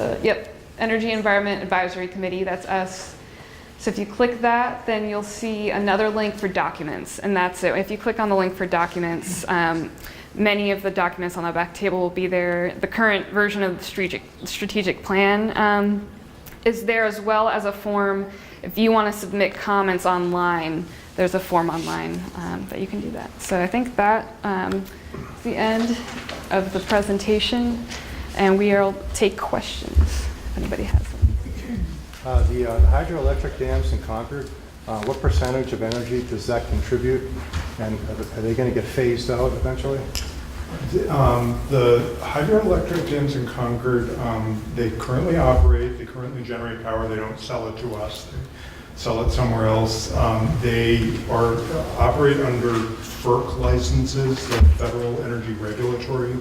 Energy Environment Advisory Committee, that's us. So if you click that, then you'll see another link for documents, and that's it. If you click on the link for documents, many of the documents on the back table will be there. The current version of the strategic plan is there, as well as a form. If you want to submit comments online, there's a form online that you can do that. So I think that is the end of the presentation, and we'll take questions if anybody has them. The hydroelectric dams in Concord, what percentage of energy does that contribute? And are they going to get phased out eventually? The hydroelectric dams in Concord, they currently operate, they currently generate power, they don't sell it to us, they sell it somewhere else. They operate under FERC licenses, the Federal Energy Regulatory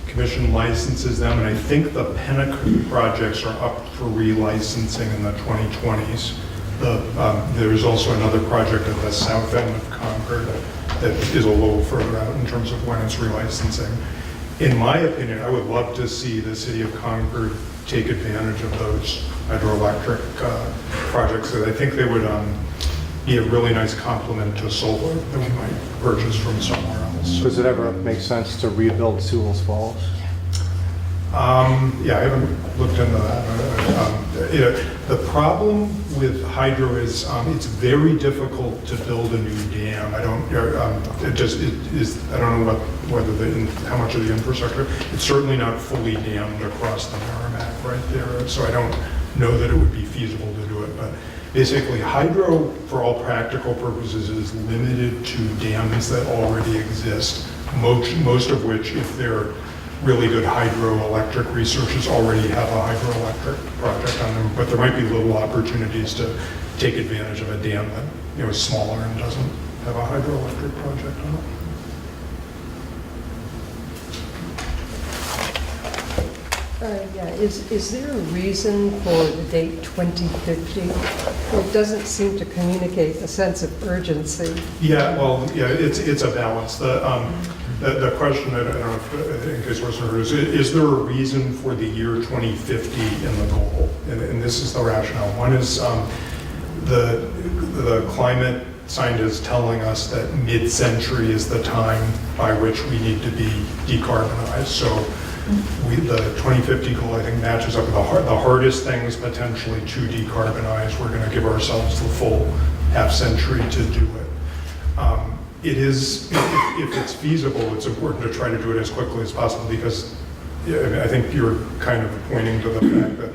Commission licenses them, and I think the Penacook projects are up for relicensing in the 2020s. There's also another project at the south end of Concord that is a little further out in terms of when it's relicensing. In my opinion, I would love to see the city of Concord take advantage of those hydroelectric projects, because I think they would be a really nice complement to solar that we might purchase from somewhere else. Does it ever make sense to rebuild Sewell's Falls? Yeah, I haven't looked into that. The problem with hydro is it's very difficult to build a new dam. I don't know how much of the infrastructure. It's certainly not fully dammed across the Merrimack right there, so I don't know that it would be feasible to do it. But basically, hydro, for all practical purposes, is limited to dams that already exist. Most of which, if they're really good hydroelectric researchers, already have a hydroelectric project on them, but there might be little opportunities to take advantage of a dam that is smaller and doesn't have a hydroelectric project on it. Is there a reason for the date 2050? It doesn't seem to communicate a sense of urgency. Yeah, well, yeah, it's a balance. The question, I don't know if, in case we're sort of, is there a reason for the year 2050 in the goal? And this is the rationale. One is the climate scientists telling us that mid-century is the time by which we need to be decarbonized. So the 2050 goal, I think, matches up with the hardest things potentially to decarbonize. We're going to give ourselves the full half century to do it. It is, if it's feasible, it's important to try to do it as quickly as possible, because I think you're kind of pointing to the fact that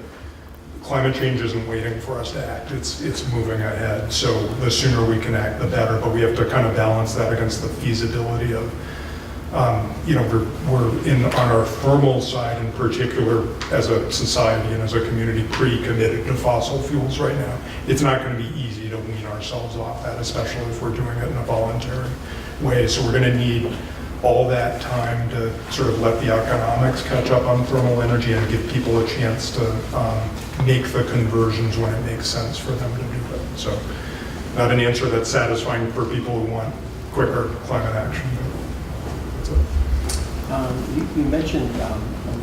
climate change isn't waiting for us to act. It's moving ahead. So the sooner we can act, the better. But we have to kind of balance that against the feasibility of, we're on our thermal side in particular, as a society and as a community, pretty committed to fossil fuels right now. It's not going to be easy to wean ourselves off that, especially if we're doing it in a voluntary way. So we're going to need all that time to sort of let the economics catch up on thermal energy and give people a chance to make the conversions when it makes sense for them to do it. So not an answer that's satisfying for people who want quicker climate action. You mentioned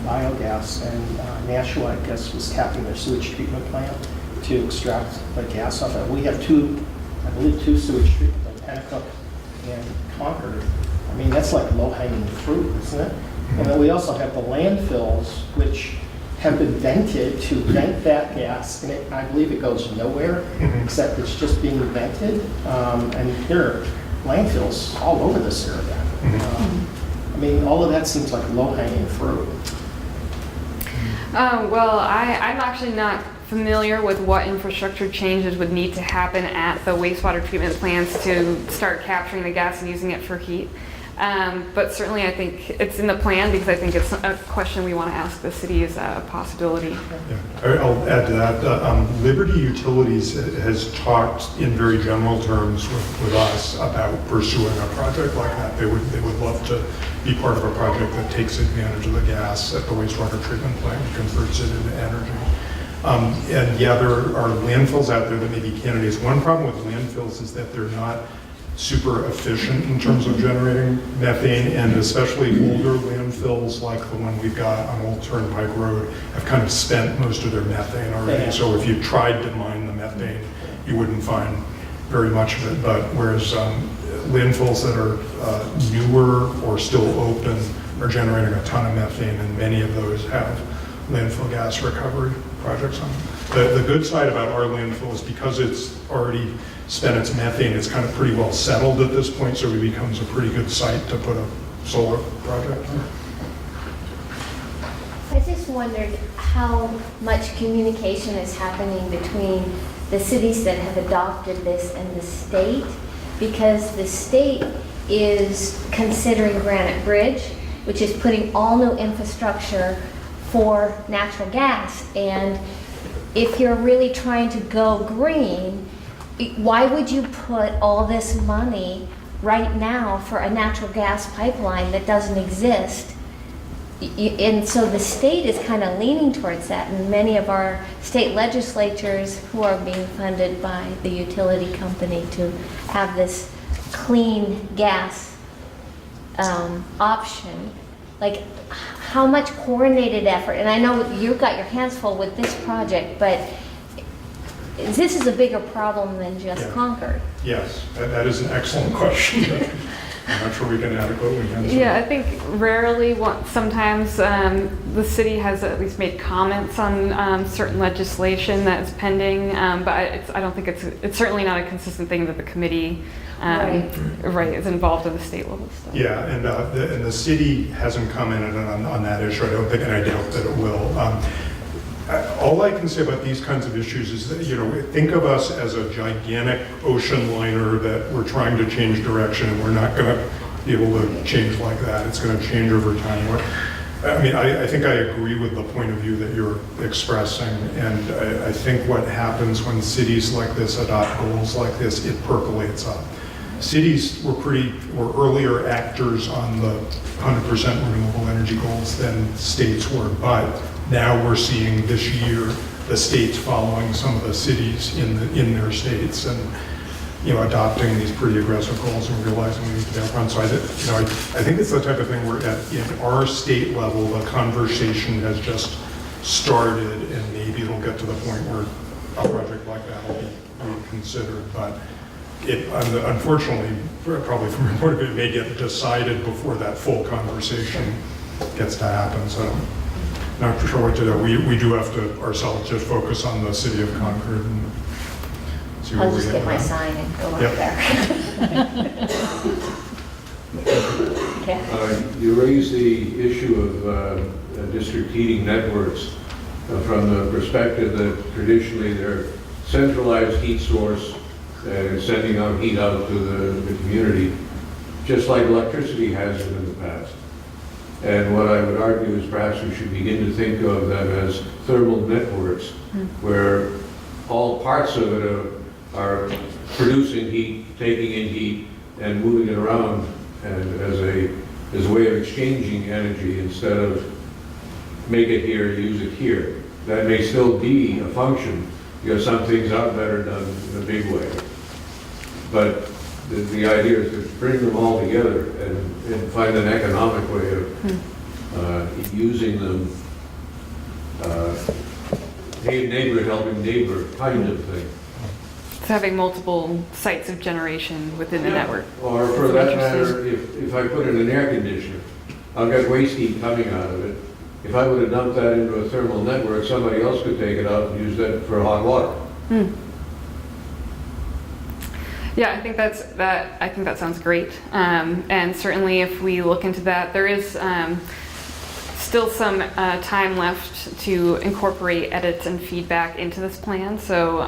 biogas, and Nashua, I guess, was tapping their sewage treatment plant to extract the gas off it. We have I believe two sewage treatment, like Penacook and Concord. I mean, that's like low-hanging fruit, isn't it? And then we also have the landfills, which have been vented to vent that gas, and I believe it goes nowhere, except it's just being vented. And there are landfills all over this area. I mean, all of that seems like low-hanging fruit. Well, I'm actually not familiar with what infrastructure changes would need to happen at the wastewater treatment plants to start capturing the gas and using it for heat. But certainly I think it's in the plan because I think it's a question we want to ask the city as a possibility. Yeah. I'll add to that. Liberty Utilities has talked in very general terms with us about pursuing a project like that. They would love to be part of a project that takes advantage of the gas at the wastewater treatment plant and converts it into energy. And yeah, there are landfills out there that may be candidates. One problem with landfills is that they're not super efficient in terms of generating methane, and especially older landfills like the one we've got on Old Turnpike Road have kind of spent most of their methane already. Yeah. So if you tried to mine the methane, you wouldn't find very much of it. But whereas landfills that are newer or still open are generating a ton of methane, and many of those have landfill gas recovery projects on them. The good side about our landfill is because it's already spent its methane, it's kind of pretty well settled at this point, so it becomes a pretty good site to put a solar project on. I just wondered how much communication is happening between the cities that have adopted this and the state, because the state is considering Granite Bridge, which is putting all new infrastructure for natural gas. And if you're really trying to go green, why would you put all this money right now for a natural gas pipeline that doesn't exist? And so the state is kind of leaning towards that, and many of our state legislatures who are being funded by the utility company to have this clean gas option. Like, how much coordinated effort, and I know you've got your hands full with this project, but this is a bigger problem than just Yeah. Concord. Yes, that is an excellent question. I'm not sure we can adequately answer. Yeah, I think rarely, sometimes the city has at least made comments on certain legislation that is pending, but I don't think it's certainly not a consistent thing that the committee right is involved in the state level stuff. Yeah, and the city hasn't commented on that issue, I don't think, and I doubt that it will. All I can say about these kinds of issues is that, think of us as a gigantic ocean liner that we're trying to change direction, and we're not going to be able to change like that. It's going to change over time. I mean, I think I agree with the point of view that you're expressing, and I think what happens when cities like this adopt goals like this, it percolates up. Cities were earlier actors on the 100% renewable energy goals than states were, but now we're seeing this year the states following some of the cities in their states and adopting these pretty aggressive goals and realizing we need to be upfront. So I think it's the type of thing where in our state level the conversation has just started, and maybe it'll get to the point where a project like that will be reconsidered. But unfortunately, probably from your point of view, it may get decided before that full conversation gets to happen. So I'm not sure what to do. We do have to ourselves just focus on the city of Concord and see where I'll we just get get my at. sign and go Yep. up there. Okay. You raised the issue of district heating networks from the perspective that traditionally they're centralized heat source sending out heat out to the community, just like electricity has been in the past. And what I would argue is perhaps we should begin to think of them as thermal networks, where all parts of it are producing heat, taking in heat, and moving it around, and as a way of exchanging energy instead of make it here, use it here. That may still be a function, because some things are better done in a big way. But the idea is to bring them all together and find an economic way of using them, neighbor helping neighbor kind of thing. It's having multiple sites of generation within the network. Or for that matter, if I put in an air conditioner, I'll get waste heat coming out of it. If I would have dumped that into a thermal network, somebody else could take it out and use that for hot water. Yeah, I think that sounds great. And certainly if we look into that, there is still some time left to incorporate edits and feedback into this plan. So,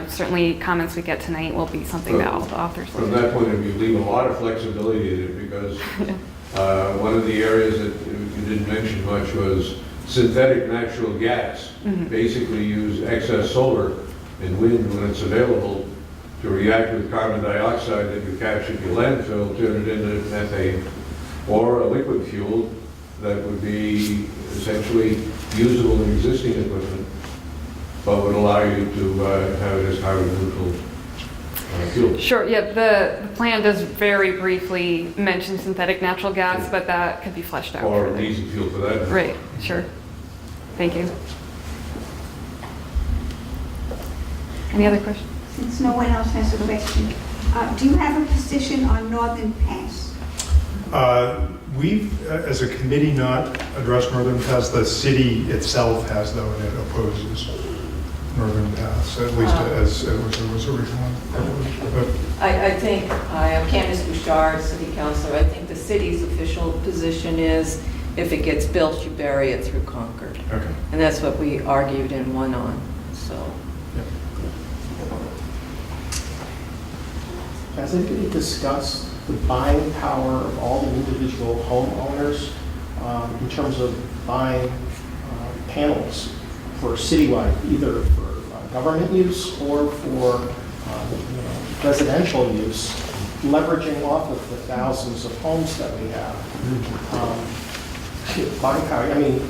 certainly comments we get tonight will be something that all the authors will From that point of view, leave a lot of flexibility in it, because one of the areas that you didn't mention much was synthetic natural gas. Basically use excess solar and wind when it's available to react with carbon dioxide that you capture in your landfill, turn it into methane, or a liquid fuel that would be essentially usable in existing equipment, but would allow you to have it as carbon neutral fuel. Sure, yeah, the plan does very briefly mention synthetic natural gas, but that could be fleshed out Or further. diesel fuel for that matter. Right, sure. Thank you. Any other questions? Since no one else has a question, do you have a position on Northern Pass? We've, as a committee, not addressed Northern Pass. The city itself has, though, and it opposes Northern Pass, at least as it was originally proposed. I think, I'm Candace Bouchard, City Councilor. I think the city's official position is if it gets built, you bury it through Concord. Okay. And that's what we argued and won on, so. Has anybody discussed the buying power of all the individual homeowners in terms of buying panels for citywide, either for government use or for residential use, leveraging off of the thousands of homes that we have? Buying power, I mean,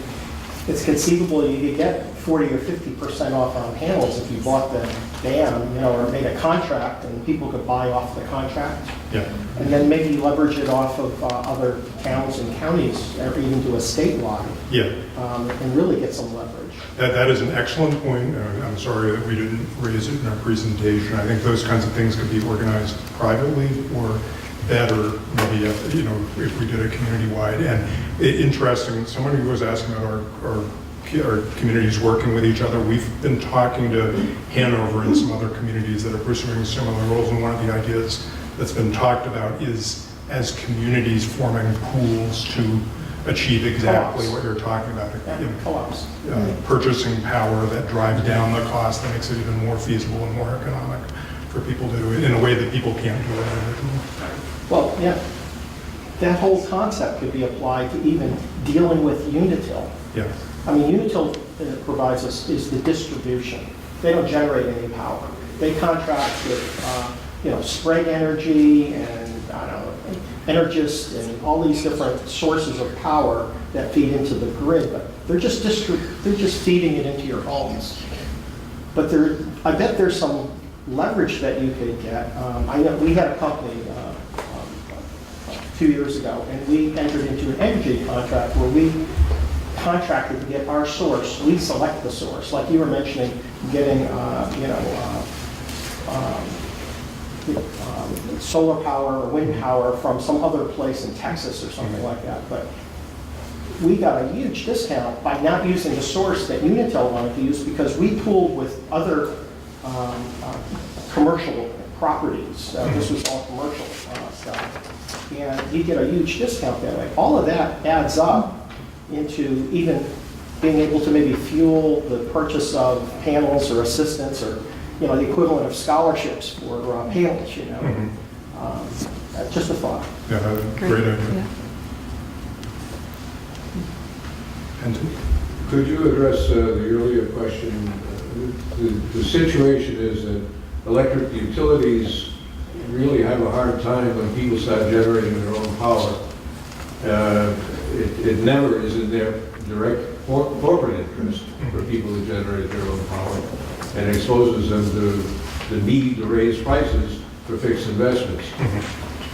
it's conceivable you could get 40 or 50% off on panels if you bought the dam, or made a contract and people could buy off the contract. Yeah. And then maybe leverage it off of other towns and counties, or even do a statewide, Yeah. and really get some leverage. That is an excellent point. I'm sorry that we didn't raise it in our presentation. I think those kinds of things could be organized privately, or better, maybe, if we did a community-wide. And interesting, somebody was asking about our communities working with each other. We've been talking to Hanover and some other communities that are pursuing similar roles, and one of the ideas that's been talked about is as communities forming pools to achieve exactly Co-ops. what you're talking about. Co-ops. Purchasing power that drives down the cost, that makes it even more feasible and more economic for people to do it in a way that people can't do it individually. Well, yeah, that whole concept could be applied to even dealing with Unitil. Yeah. I mean, Unitil provides us is the distribution. They don't generate any power. They contract with, Sprague Energy and, I don't know, Energist and all these different sources of power that feed into the grid, but they're just feeding it into your homes. But I bet there's some leverage that you could get. I know we had a company a few years ago, and we entered into an energy contract where we contracted to get our source. We select the source, like you were mentioning, getting solar power or wind power from some other place in Texas or something like that. But we got a huge discount by not using the source that Unitil wanted to use, because we pooled with other commercial properties. This was all commercial stuff. And you get a huge discount that way. All of that adds up into even being able to maybe fuel the purchase of panels or assistance, or the equivalent of scholarships for panels. Just a thought. Yeah, great idea. Yeah. And Could you address the earlier question? The situation is that electric utilities really have a hard time when people start generating their own power. It never is in their direct corporate interest for people to generate their own power, and exposes them to the need to raise prices for fixed investments.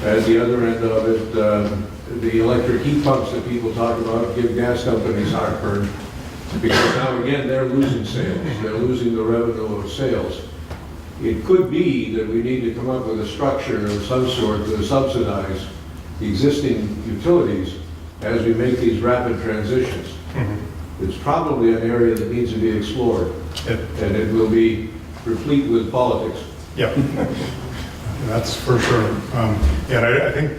At the other end of it, the electric heat pumps that people talk about give gas companies heartburn, because now again they're losing sales. They're losing the revenue of sales. It could be that we need to come up with a structure of some sort to subsidize the existing utilities as we make these rapid transitions. It's probably an area that needs to be explored, and it will be replete with politics. yeah, that's for sure. And I think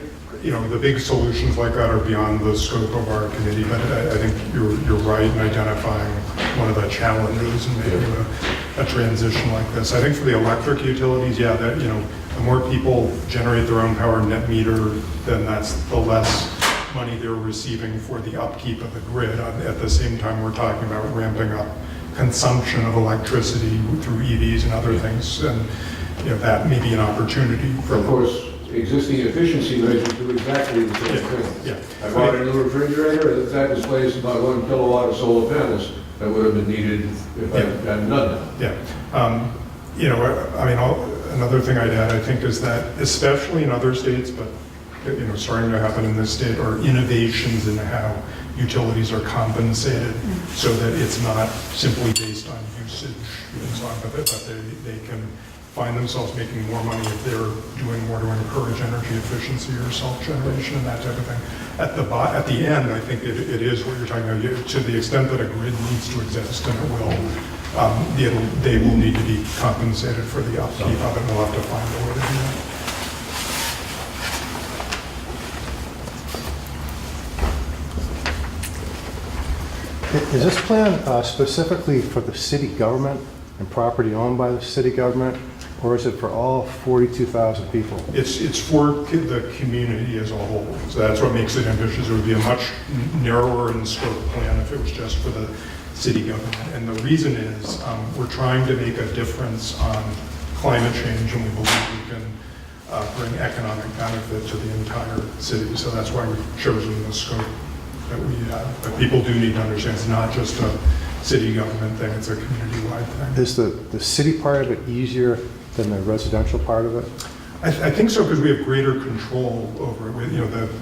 the big solutions like that are beyond the scope of our committee, but I think you're right in identifying one of the challenges in making a transition like this. I think for the electric utilities, yeah, that, the more people generate their own power net meter, then that's the less money they're receiving for the upkeep of the grid. At the same time, we're talking about ramping up consumption of electricity through EVs and other things, and that may be an opportunity for. Of course, existing efficiency measures do exactly the same thing. Yeah. I bought a new refrigerator that displays about 1 kilowatt of solar panels that would have been needed if I hadn't done that. Yeah. Another thing I'd add, I think, is that especially in other states, but starting to happen in this state, are innovations in how utilities are compensated, so that it's not simply based on usage and so on, but they can find themselves making more money if they're doing more to encourage energy efficiency or self-generation and that type of thing. At the end, I think it is what you're talking about. To the extent that a grid needs to exist, and it will, they will need to be compensated for the upkeep of it, and we'll have to find a way to do that. Is this plan specifically for the city government and property owned by the city government, or is it for all 42,000 people? It's for the community as a whole. So that's what makes it ambitious. It would be a much narrower in scope plan if it was just for the city government. And the reason is we're trying to make a difference on climate change, and we believe we can bring economic benefit to the entire city. So that's why we've chosen the scope that we have. But people do need to understand it's not just a city government thing, it's a community-wide thing. Is the city part of it easier than the residential part of it? I think so, because we have greater control over it.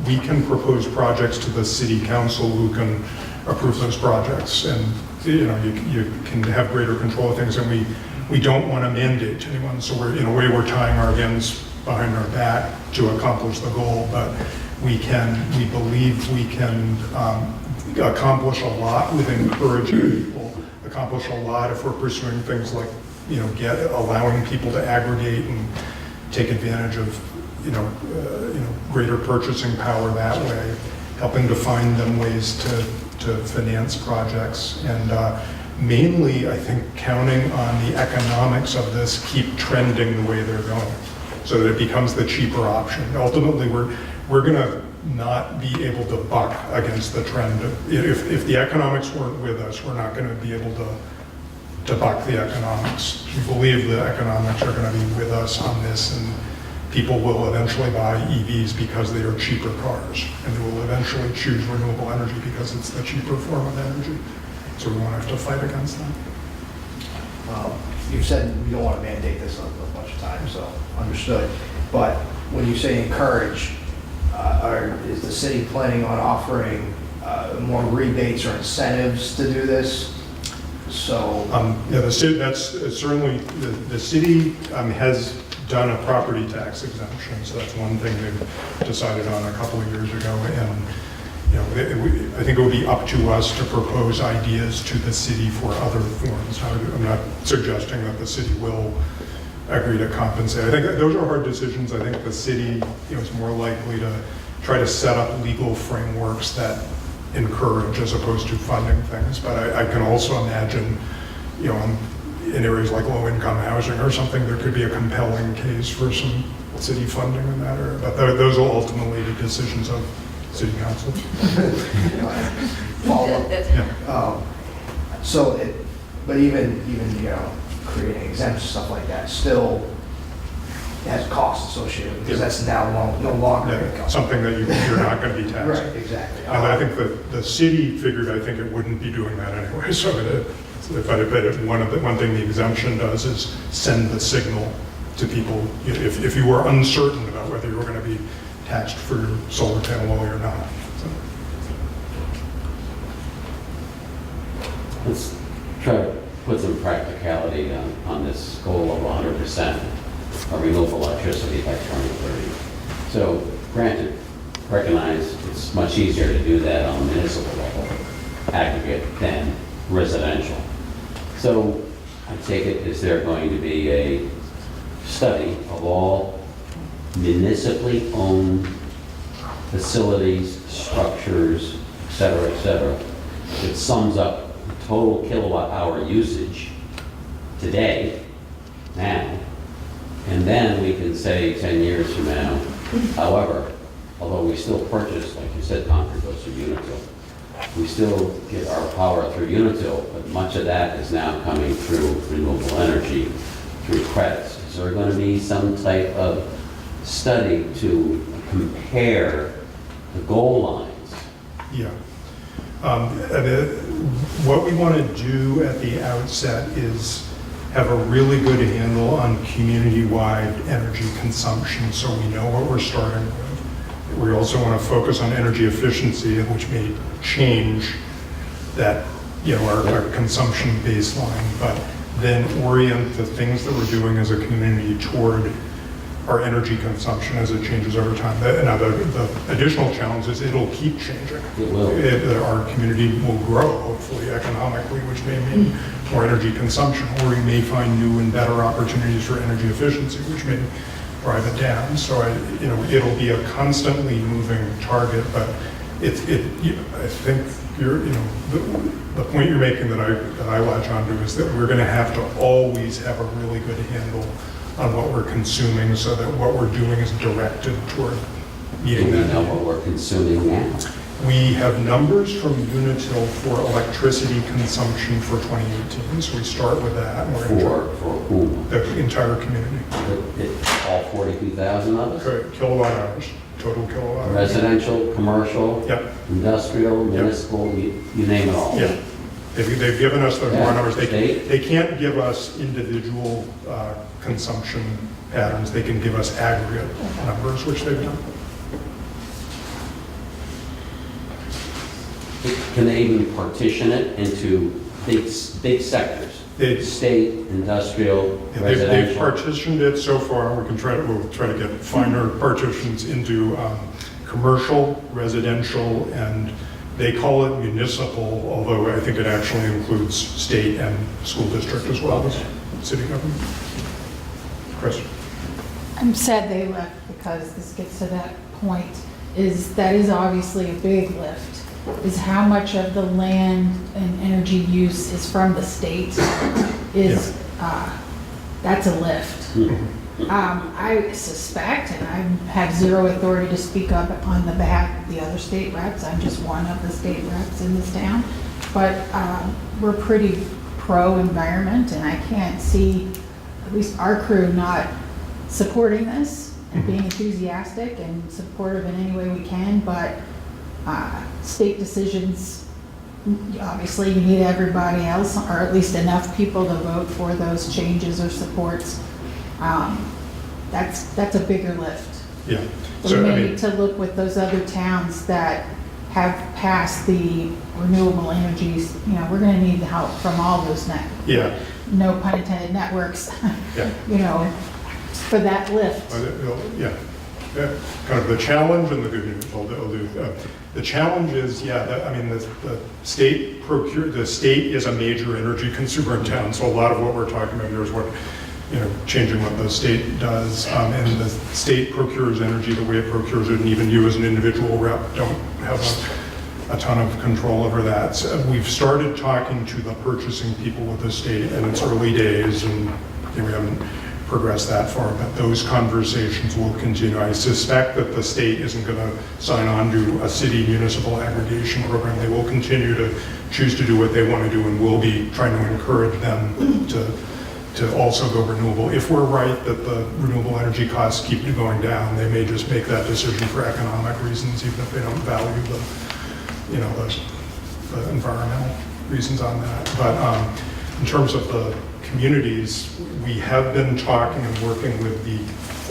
We can propose projects to the city council, who can approve those projects, and you can have greater control of things, and we don't want to mandate to anyone. So we're, in a way, we're tying our hands behind our back to accomplish the goal, but we believe we can accomplish a lot with encouraging people, accomplish a lot if we're pursuing things like, allowing people to aggregate and take advantage of, greater purchasing power that way, helping to find them ways to finance projects, and mainly, I think, counting on the economics of this keep trending the way they're going, so that it becomes the cheaper option. Ultimately, we're going to not be able to buck against the trend. If the economics weren't with us, we're not going to be able to buck the economics. We believe the economics are going to be with us on this, and people will eventually buy EVs because they are cheaper cars, and they will eventually choose renewable energy because it's the cheaper form of energy. So we won't have to fight against that. You said you don't want to mandate this a bunch of times, so understood. But when you say encourage, is the city planning on offering more rebates or incentives to do this? So yeah, the city, that's certainly the city has done a property tax exemption, so that's one thing they've decided on a couple of years ago, and I think it would be up to us to propose ideas to the city for other forms. I'm not suggesting that the city will agree to compensate. I think those are hard decisions. I think the city is more likely to try to set up legal frameworks that encourage as opposed to funding things. But I can also imagine, in areas like low-income housing or something, there could be a compelling case for some city funding in that area. But those will ultimately be decisions of city council. follow-up. Yeah. But even creating exemptions, stuff like that, still has costs associated with it, because that's now no longer income. Something that you're not going to be taxed. Right, exactly. And I think the city figured, I think it wouldn't be doing that anyway. So one thing the exemption does is send the signal to people if you were uncertain about whether you were going to be taxed for your solar panel or not. So. Let's try to put some practicality on this goal of 100% of renewable electricity by 2030. So granted, recognize it's much easier to do that on a municipal level, aggregate, than residential. So I take it, is there going to be a study of all municipally owned facilities, structures, et cetera, et cetera. It sums up the total kilowatt hour usage today, now, and then we can say 10 years from now. However, although we still purchase, like you said, Concord goes through Unitil, we still get our power through Unitil, but much of that is now coming through renewable energy, through credits. Is there going to be some type of study to compare the goal lines? Yeah. What we want to do at the outset is have a really good handle on community-wide energy consumption so we know what we're starting with. We also want to focus on energy efficiency, which may change that, our consumption baseline, but then orient the things that we're doing as a community toward our energy consumption as it changes over time. Now, the additional challenge is it'll keep changing. It will. Our community will grow, hopefully, economically, which may mean more energy consumption, or we may find new and better opportunities for energy efficiency, which may drive it down. So, it'll be a constantly moving target, but I think the point you're making that I latch onto is that we're going to have to always have a really good handle on what we're consuming so that what we're doing is directed toward meeting Do we that know need. what we're consuming now? We have numbers from Unitil for electricity consumption for 2018, so we start with that. And we're gonna For whom? the entire community. All 42,000 of us? Okay, kilowatt hours, total kilowatt hours. Residential, commercial, Yep, industrial, municipal, you name it all. yeah. They've given us the Yeah. raw numbers. They They- can't give us individual consumption patterns. They can give us aggregate numbers, which they've done. Can they even partition it into big sectors? State, industrial, They've residential? partitioned it so far. We'll try to get finer partitions into commercial, residential, and they call it municipal, although I think it actually includes state and school district as well as city government. Chris? I'm sad they left because this gets to that point, that is obviously a big lift, is how much of the land and energy use is from the state that's a lift. I suspect, and I have zero authority to speak up on the behalf of the other state reps, I'm just one of the state reps in this town, but we're pretty pro-environment, and I can't see at least our crew not supporting this and being enthusiastic and supportive in any way we can, but state decisions, obviously you need everybody else, or at least enough people to vote for those changes or supports. That's a bigger lift. Yeah. So we may need to look with those other towns that have passed the renewable energies, we're gonna need the help from all those no pun intended, networks, Yeah. for that lift. Yeah. Kind of the challenge and the good news. I'll do. The challenge is, the state is a major energy consumer in town, so a lot of what we're talking about here is what, changing what the state does, and the state procures energy the way it procures it, and even you as an individual rep don't have a ton of control over that. So we've started talking to the purchasing people with the state, and it's early days, and we haven't progressed that far, but those conversations will continue. I suspect that the state isn't going to sign on to a city municipal aggregation program. They will continue to choose to do what they want to do, and we'll be trying to encourage them to also go renewable. If we're right that the renewable energy costs keep going down, they may just make that decision for economic reasons, even if they don't value the environmental reasons on that. But in terms of the communities, we have been talking and working with the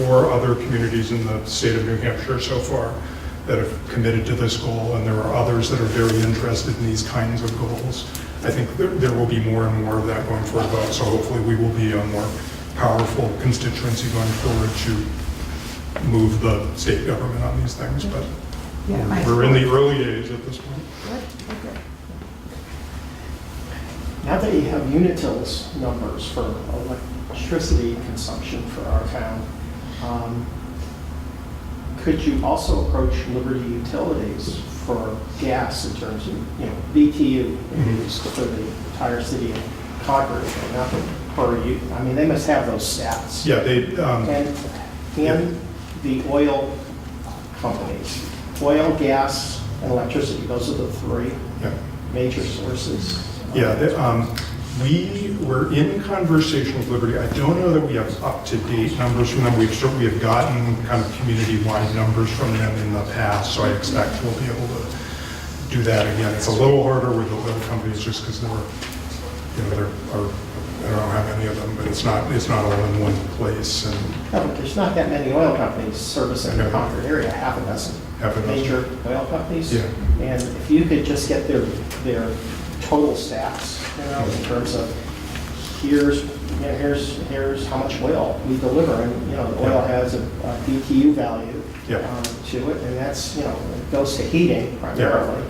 4 other communities in the state of New Hampshire so far that have committed to this goal, and there are others that are very interested in these kinds of goals. I think there will be more and more of that going forward, so hopefully we will be a more powerful constituency going forward to move the state government on these things, but we're in the early days at this point. Now that you have Unitil's numbers for electricity consumption for our town, could you also approach Liberty Utilities for gas in terms of, BTU used for the entire city of Concord, and not per you? I mean, they must have those stats. Yeah, they, And the oil companies, oil, gas, and electricity, those are the three yeah. major sources. Yeah, we were in conversation with Liberty. I don't know that we have up-to-date numbers from them. We have gotten kind of community-wide numbers from them in the past, so I expect we'll be able to do that again. It's a little harder with the oil companies just because I don't have any of them, but it's not all in one place. And No, but there's not that many oil companies servicing the Concord area, half a dozen major oil companies. Yeah. And if you could just get their total stats, in terms of here's how much oil we deliver, and the oil has a BTU value to it, and that's it goes to heating primarily.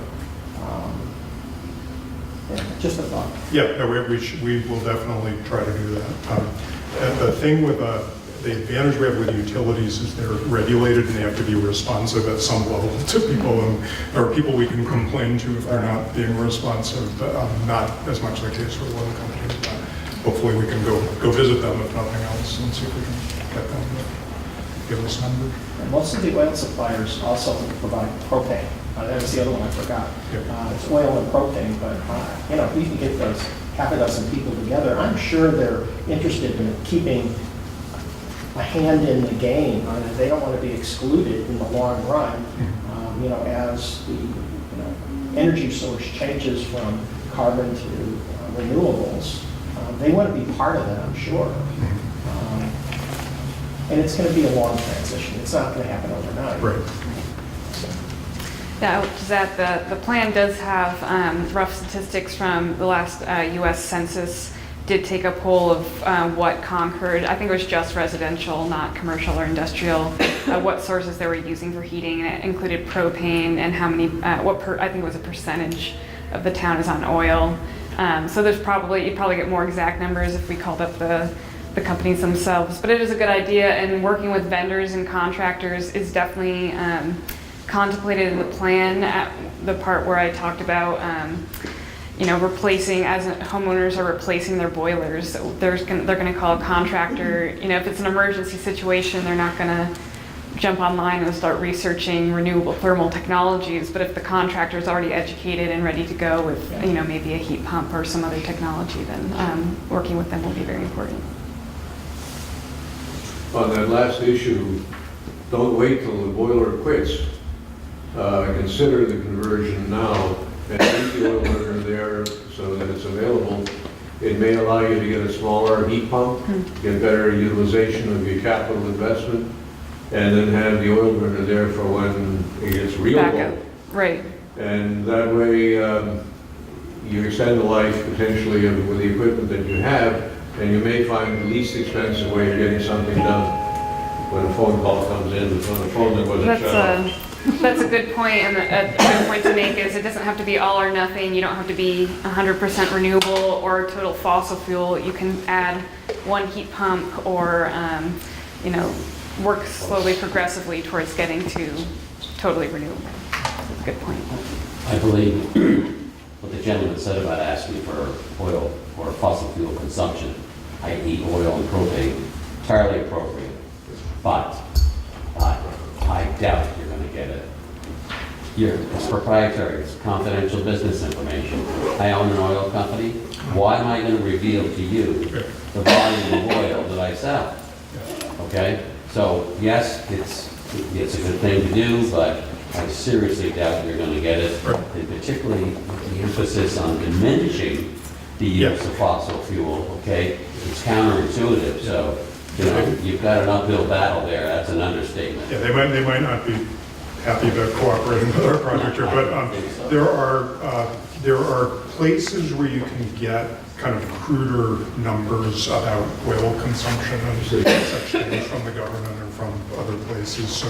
Just a thought. yeah, no, we will definitely try to do that. And the thing with the advantage we have with utilities is they're regulated and they have to be responsive at some level to people, and there are people we can complain to if they're not being responsive, but not as much the case with oil companies. But hopefully we can go visit them if nothing else and see if we can get them to give us numbers. And most of the oil suppliers also provide propane. That was the other one I forgot. It's oil and propane, but if you can get those half a dozen people together, I'm sure they're interested in keeping a hand in the game. They don't want to be excluded in the long run. As the energy source changes from carbon to renewables, they want to be part of that, I'm sure. And it's going to be a long transition. It's not going to happen overnight. Right. Yeah, just that the plan does have rough statistics from the last U.S. Census. Did take a poll of what Concord, I think it was just residential, not commercial or industrial, what sources they were using for heating, and it included propane and how many, I think it was a percentage of the town is on oil. So you'd probably get more exact numbers if we called up the companies themselves, but it is a good idea, and working with vendors and contractors is definitely contemplated in the plan at the part where I talked about replacing, as homeowners are replacing their boilers, they're going to call a contractor. If it's an emergency situation, they're not going to jump online and start researching renewable thermal technologies, but if the contractor is already educated and ready to go with maybe a heat pump or some other technology, then working with them will be very important. On that last issue, don't wait till the boiler quits. Consider the conversion now and keep the oil burner there so that it's available. It may allow you to get a smaller heat pump, get better utilization of your capital investment, and then have the oil burner there for when it gets real cold. Right. And that way you extend the life potentially with the equipment that you have, and you may find the least expensive way of getting something done when a phone call comes in, on the phone that wasn't shut off. That's a good point, and a good point to make is it doesn't have to be all or nothing. You don't have to be 100% renewable or total fossil fuel. You can add one heat pump or, work slowly, progressively towards getting to totally renewable. That's a good point. I believe what the gentleman said about asking for oil or fossil fuel consumption, i.e. oil and propane, entirely appropriate. But I doubt you're going to get it. It's proprietary, it's confidential business information. I own an oil company. Why am I going to reveal to you the volume of oil that I sell? Okay? So yes, it's a good thing to do, but I seriously doubt you're going to get it. And particularly the emphasis on diminishing the use of fossil fuel, okay? It's counterintuitive, so you've got an uphill battle there. That's an understatement. Yeah, they might not be happy about cooperating with our project here, but there are places where you can get kind of cruder numbers about oil consumption and such things from the government and from other places. So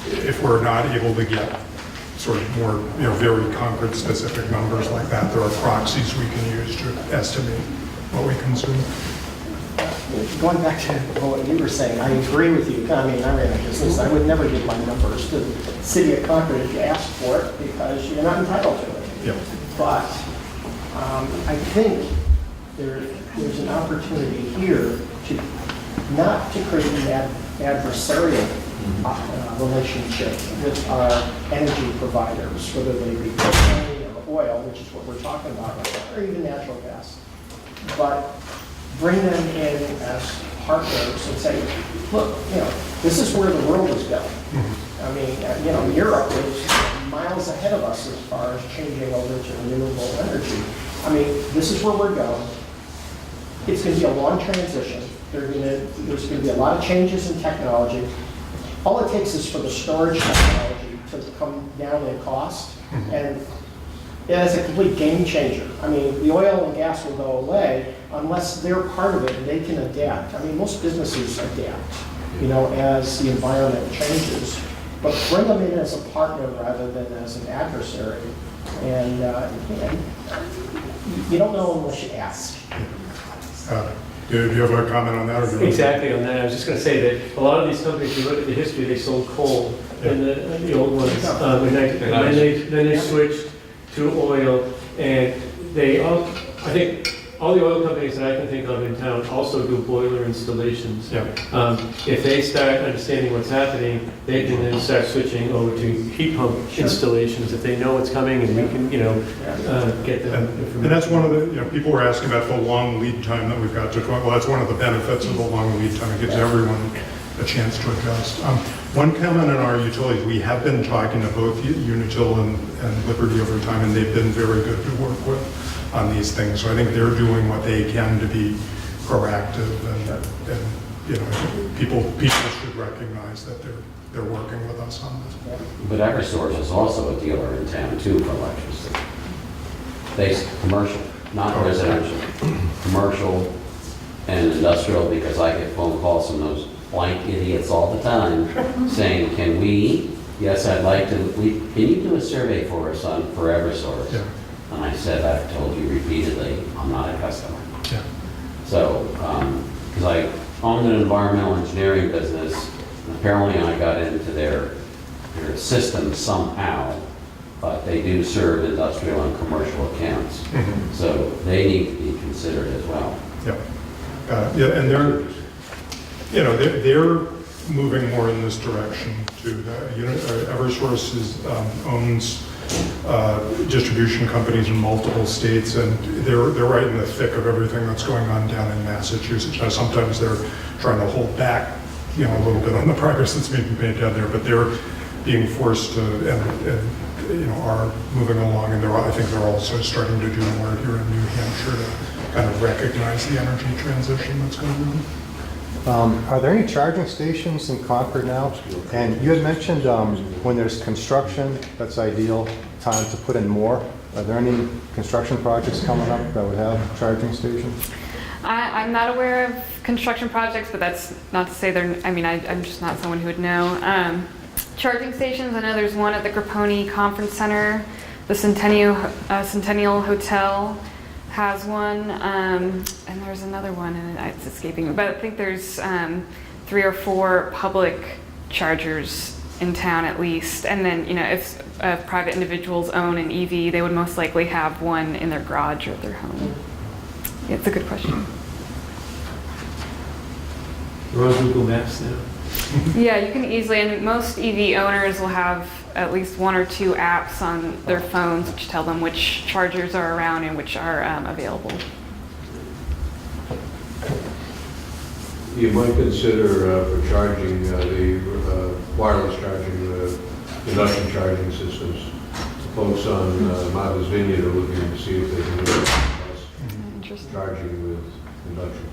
if we're not able to get sort of more, very concrete specific numbers like that, there are proxies we can use to estimate what we consume. going back to what you were saying, I agree with you. I mean, I ran a business. I would never give my numbers to the city of Concord if you ask for it because you're not entitled to it. Yeah. But I think there's an opportunity here to not to create an adversarial relationship with our energy providers, whether they be propane or oil, which is what we're talking about right now, or even natural gas. But bring them in as partners and say, look, this is where the world is going. I mean, Europe is miles ahead of us as far as changing over to renewable energy. I mean, this is where we're going. It's going to be a long transition. There's going to be a lot of changes in technology. All it takes is for the storage technology to come down in cost, and it's a complete game changer. I mean, the oil and gas will go away unless they're part of it and they can adapt. I mean, most businesses adapt, as the environment changes. But bring them in as a partner rather than as an adversary. And you don't know unless you ask. Do you have a comment on that? Or Exactly on that. I was just going to say that a lot of these companies, if you look at the history, they sold coal in the old ones. Then they switched to oil, and I think all the oil companies that I can think of in town also do boiler installations. Yeah. If they start understanding what's happening, they can then start switching over to heat pump installations if they know what's coming, and we can, get them information. And that's one of the, people were asking about the long lead time that we've got to, well, that's one of the benefits of the long lead time. It gives everyone a chance to adjust. One comment on our utilities, we have been talking to both Unitil and Liberty over time, and they've been very good to work with on these things. So I think they're doing what they can to be proactive, and people should recognize that they're working with us on this. But Eversource is also a dealer in town too for electricity. Commercial, not residential, commercial and industrial, because I get phone calls from those blank idiots all the time saying, yes, I'd like to, can you do a survey for us for Eversource? Yeah. And I said, I've told you repeatedly, I'm not a customer. Yeah. So, because I owned an environmental engineering business, and apparently I got into their system somehow, but they do serve industrial and commercial accounts. Mm-hmm. So they need to be considered as well. Yeah. And they're moving more in this direction too. Eversource owns distribution companies in multiple states, and they're right in the thick of everything that's going on down in Massachusetts. Now, sometimes they're trying to hold back, a little bit on the progress that's being made down there, but they're being forced to, and are moving along, and I think they're also starting to do more here in New Hampshire to kind of recognize the energy transition that's going on. Are there any charging stations in Concord now? And you had mentioned when there's construction, that's ideal time to put in more. Are there any construction projects coming up that would have charging stations? I'm not aware of construction projects, but that's not to say I'm just not someone who would know. Charging stations, I know there's one at the Grapponi Conference Center, the Centennial Hotel has one, and there's another one, and it's escaping me, but I think there's 3 or 4 public chargers in town at least. And then, if private individuals own an EV, they would most likely have one in their garage or their home. Yeah, it's a good question. We're on Google Maps now. Yeah, you can easily, and most EV owners will have at least 1 or 2 apps on their phones which tell them which chargers are around and which are available. You might consider for charging the wireless charging, induction charging systems. Folks on Martha's Vineyard are looking to see if they can do charging with induction.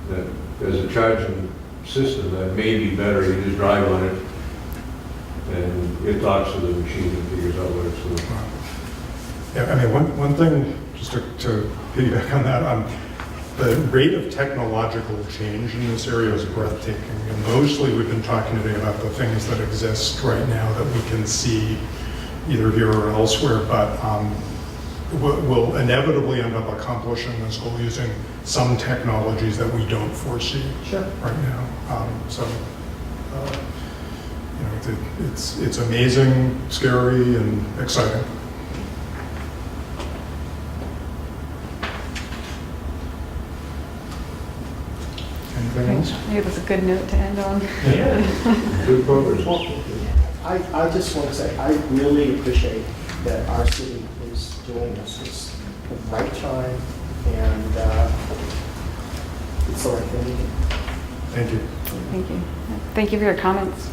That there's a charging system that may be better. You just drive on it, and it talks to the machine and figures out what it's doing. Yeah, I mean, one thing, just to piggyback on that, the rate of technological change in this area is breathtaking. And mostly we've been talking today about the things that exist right now that we can see either here or elsewhere, but we'll inevitably end up accomplishing this goal using some technologies that we don't foresee right now. It's amazing, scary, and exciting. Anything else? Maybe that's a good note to end on. Good progress. I just want to say, I really appreciate that our city is doing this. It's the right time, and it's the right thing to do. Thank you. Thank you. Thank you for your comments.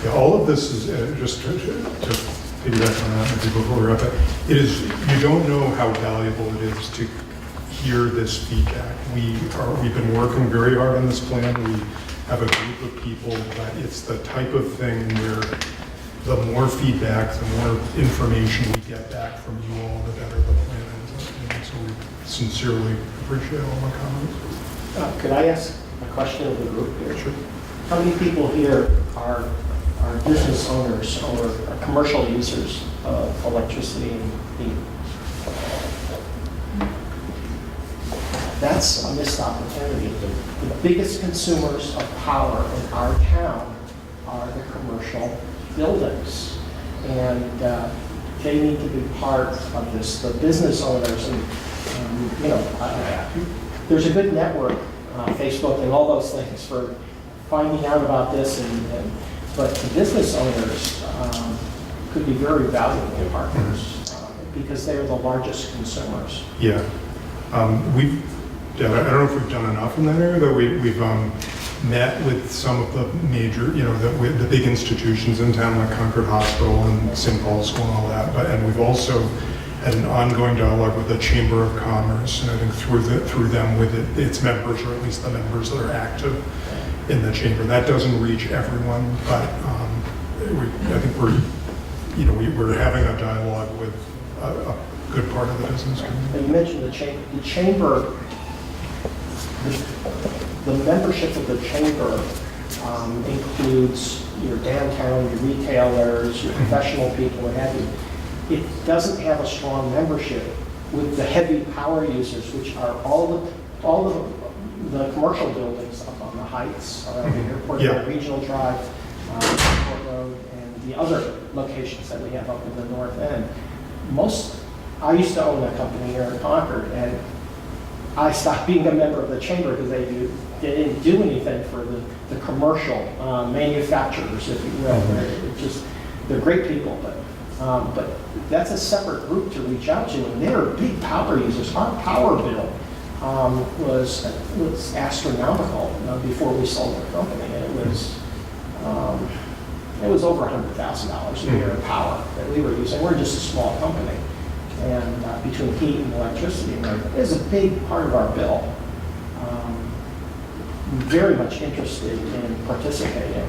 Yeah, all of this is, just to piggyback on that, maybe before we wrap up, you don't know how valuable it is to hear this feedback. We've been working very hard on this plan. We have a group of people, but it's the type of thing where the more feedback, the more information we get back from you all, the better the plan is. And so we sincerely appreciate all the comments. Could I ask a question of the group here? Sure. How many people here are business owners or are commercial users of electricity and heat? That's a missed opportunity. The biggest consumers of power in our town are the commercial buildings. And they need to be part of this. The business owners, and there's a good network, Facebook and all those things for finding out about this. But the business owners could be very valuable partners because they're the largest consumers. Yeah. I don't know if we've done enough in that area, but we've met with some of the major, the big institutions in town, like Concord Hospital and St. Paul's School and all that. And we've also had an ongoing dialogue with the Chamber of Commerce, and I think through them with its members, or at least the members that are active in the chamber. That doesn't reach everyone, but I think we're having a dialogue with a good part of the business community. You mentioned the chamber. The membership of the chamber includes your downtown, your retailers, your professional people, what have you. It doesn't have a strong membership with the heavy power users, which are all of the commercial buildings up on the heights, around the airport, Regional Drive, Airport Road, and the other locations that we have up in the north end. I used to own a company here in Concord, and I stopped being a member of the chamber because they didn't do anything for the commercial manufacturers, if you will. They're great people, but that's a separate group to reach out to, and they're big power users. Our power bill was astronomical before we sold the company, and it was over $100,000 a year in power that we were using. We're just a small company. And between heat and electricity, it is a big part of our bill. I'm very much interested in participating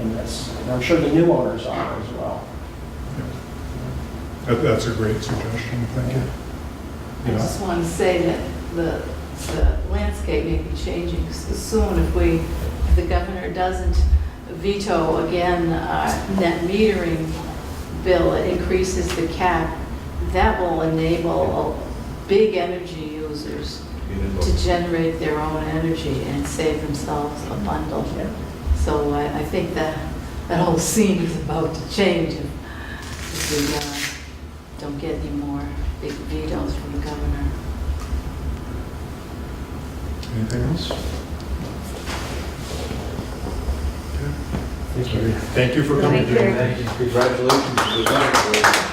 in this. And I'm sure the new owners are as well. That's a great suggestion. Thank you. I just want to say that the landscape may be changing soon if the governor doesn't veto again net metering bill. It increases the cap. That will enable big energy users to generate their own energy and save themselves a bundle. So I think that whole scene is about to change if we don't get any more big vetoes from the governor. Anything else? Okay. Thank you for coming. Thank you. Congratulations.